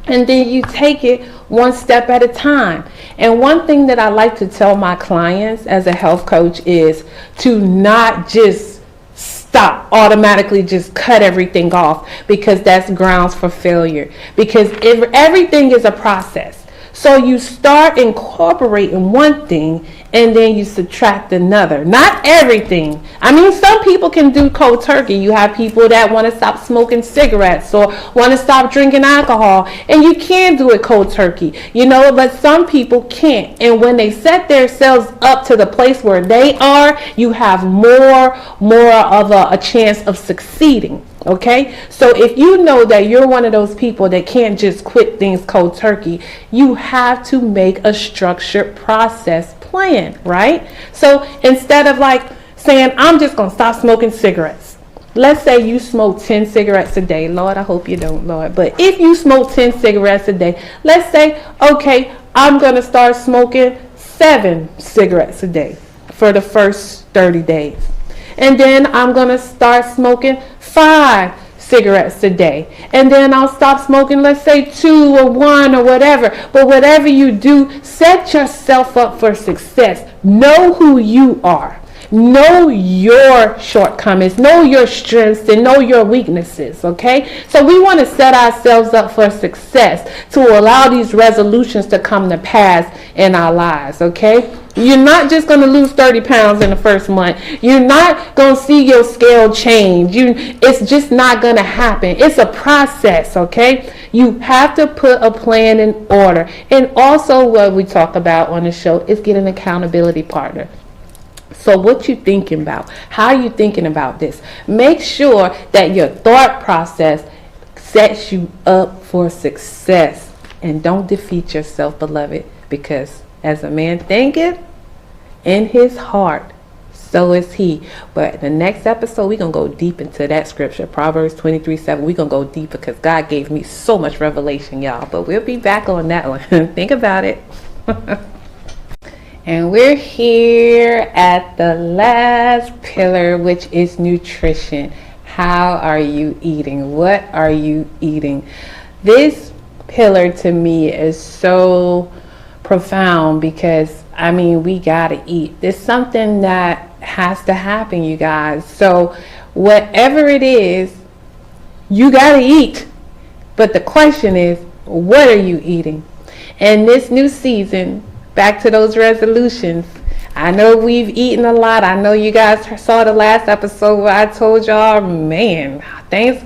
And then you take it one step at a time. And one thing that I like to tell my clients as a health coach is to not just stop, automatically just cut everything off, because that's grounds for failure. Because everything is a process. So you start incorporating one thing, and then you subtract another. Not everything. I mean, some people can do cold turkey. You have people that want to stop smoking cigarettes or want to stop drinking alcohol, and you can do it cold turkey, but some people can't. And when they set themselves up to the place where they are, you have more of a chance of succeeding. Okay, so if you know that you're one of those people that can't just quit things cold turkey, you have to make a structured process plan, right? So instead of saying, I'm just going to stop smoking cigarettes. Let's say you smoke 10 cigarettes a day. Lord, I hope you don't, Lord. But if you smoke 10 cigarettes a day, let's say, okay, I'm going to start smoking 7 cigarettes a day for the first 30 days. And then I'm going to start smoking 5 cigarettes a day. And then I'll stop smoking, let's say 2 or 1 or whatever. But whatever you do, set yourself up for success. Know who you are. Know your shortcomings, know your strengths, and know your weaknesses, okay? So we want to set ourselves up for success to allow these resolutions to come to pass in our lives, okay? You're not just going to lose 30 pounds in the first month. You're not going to see your scale change. It's just not going to happen. It's a process, okay? You have to put a plan in order. And also what we talk about on the show is get an accountability partner. So what you thinking about? How are you thinking about this? Make sure that your thought process sets you up for success. And don't defeat yourself, beloved, because as a man thinketh in his heart, so is he. But the next episode, we're going to go deep into that scripture. Proverbs 23:7. We're going to go deep because God gave me so much revelation, y'all. But we'll be back on that one. Think about it. And we're here at the last pillar, which is nutrition. How are you eating? What are you eating? This pillar to me is so profound because, I mean, we gotta eat. It's something that has to happen, you guys. So whatever it is, you gotta eat. But the question is, what are you eating? And this new season, back to those resolutions. I know we've eaten a lot. I know you guys saw the last episode where I told y'all, man, Thanksgiving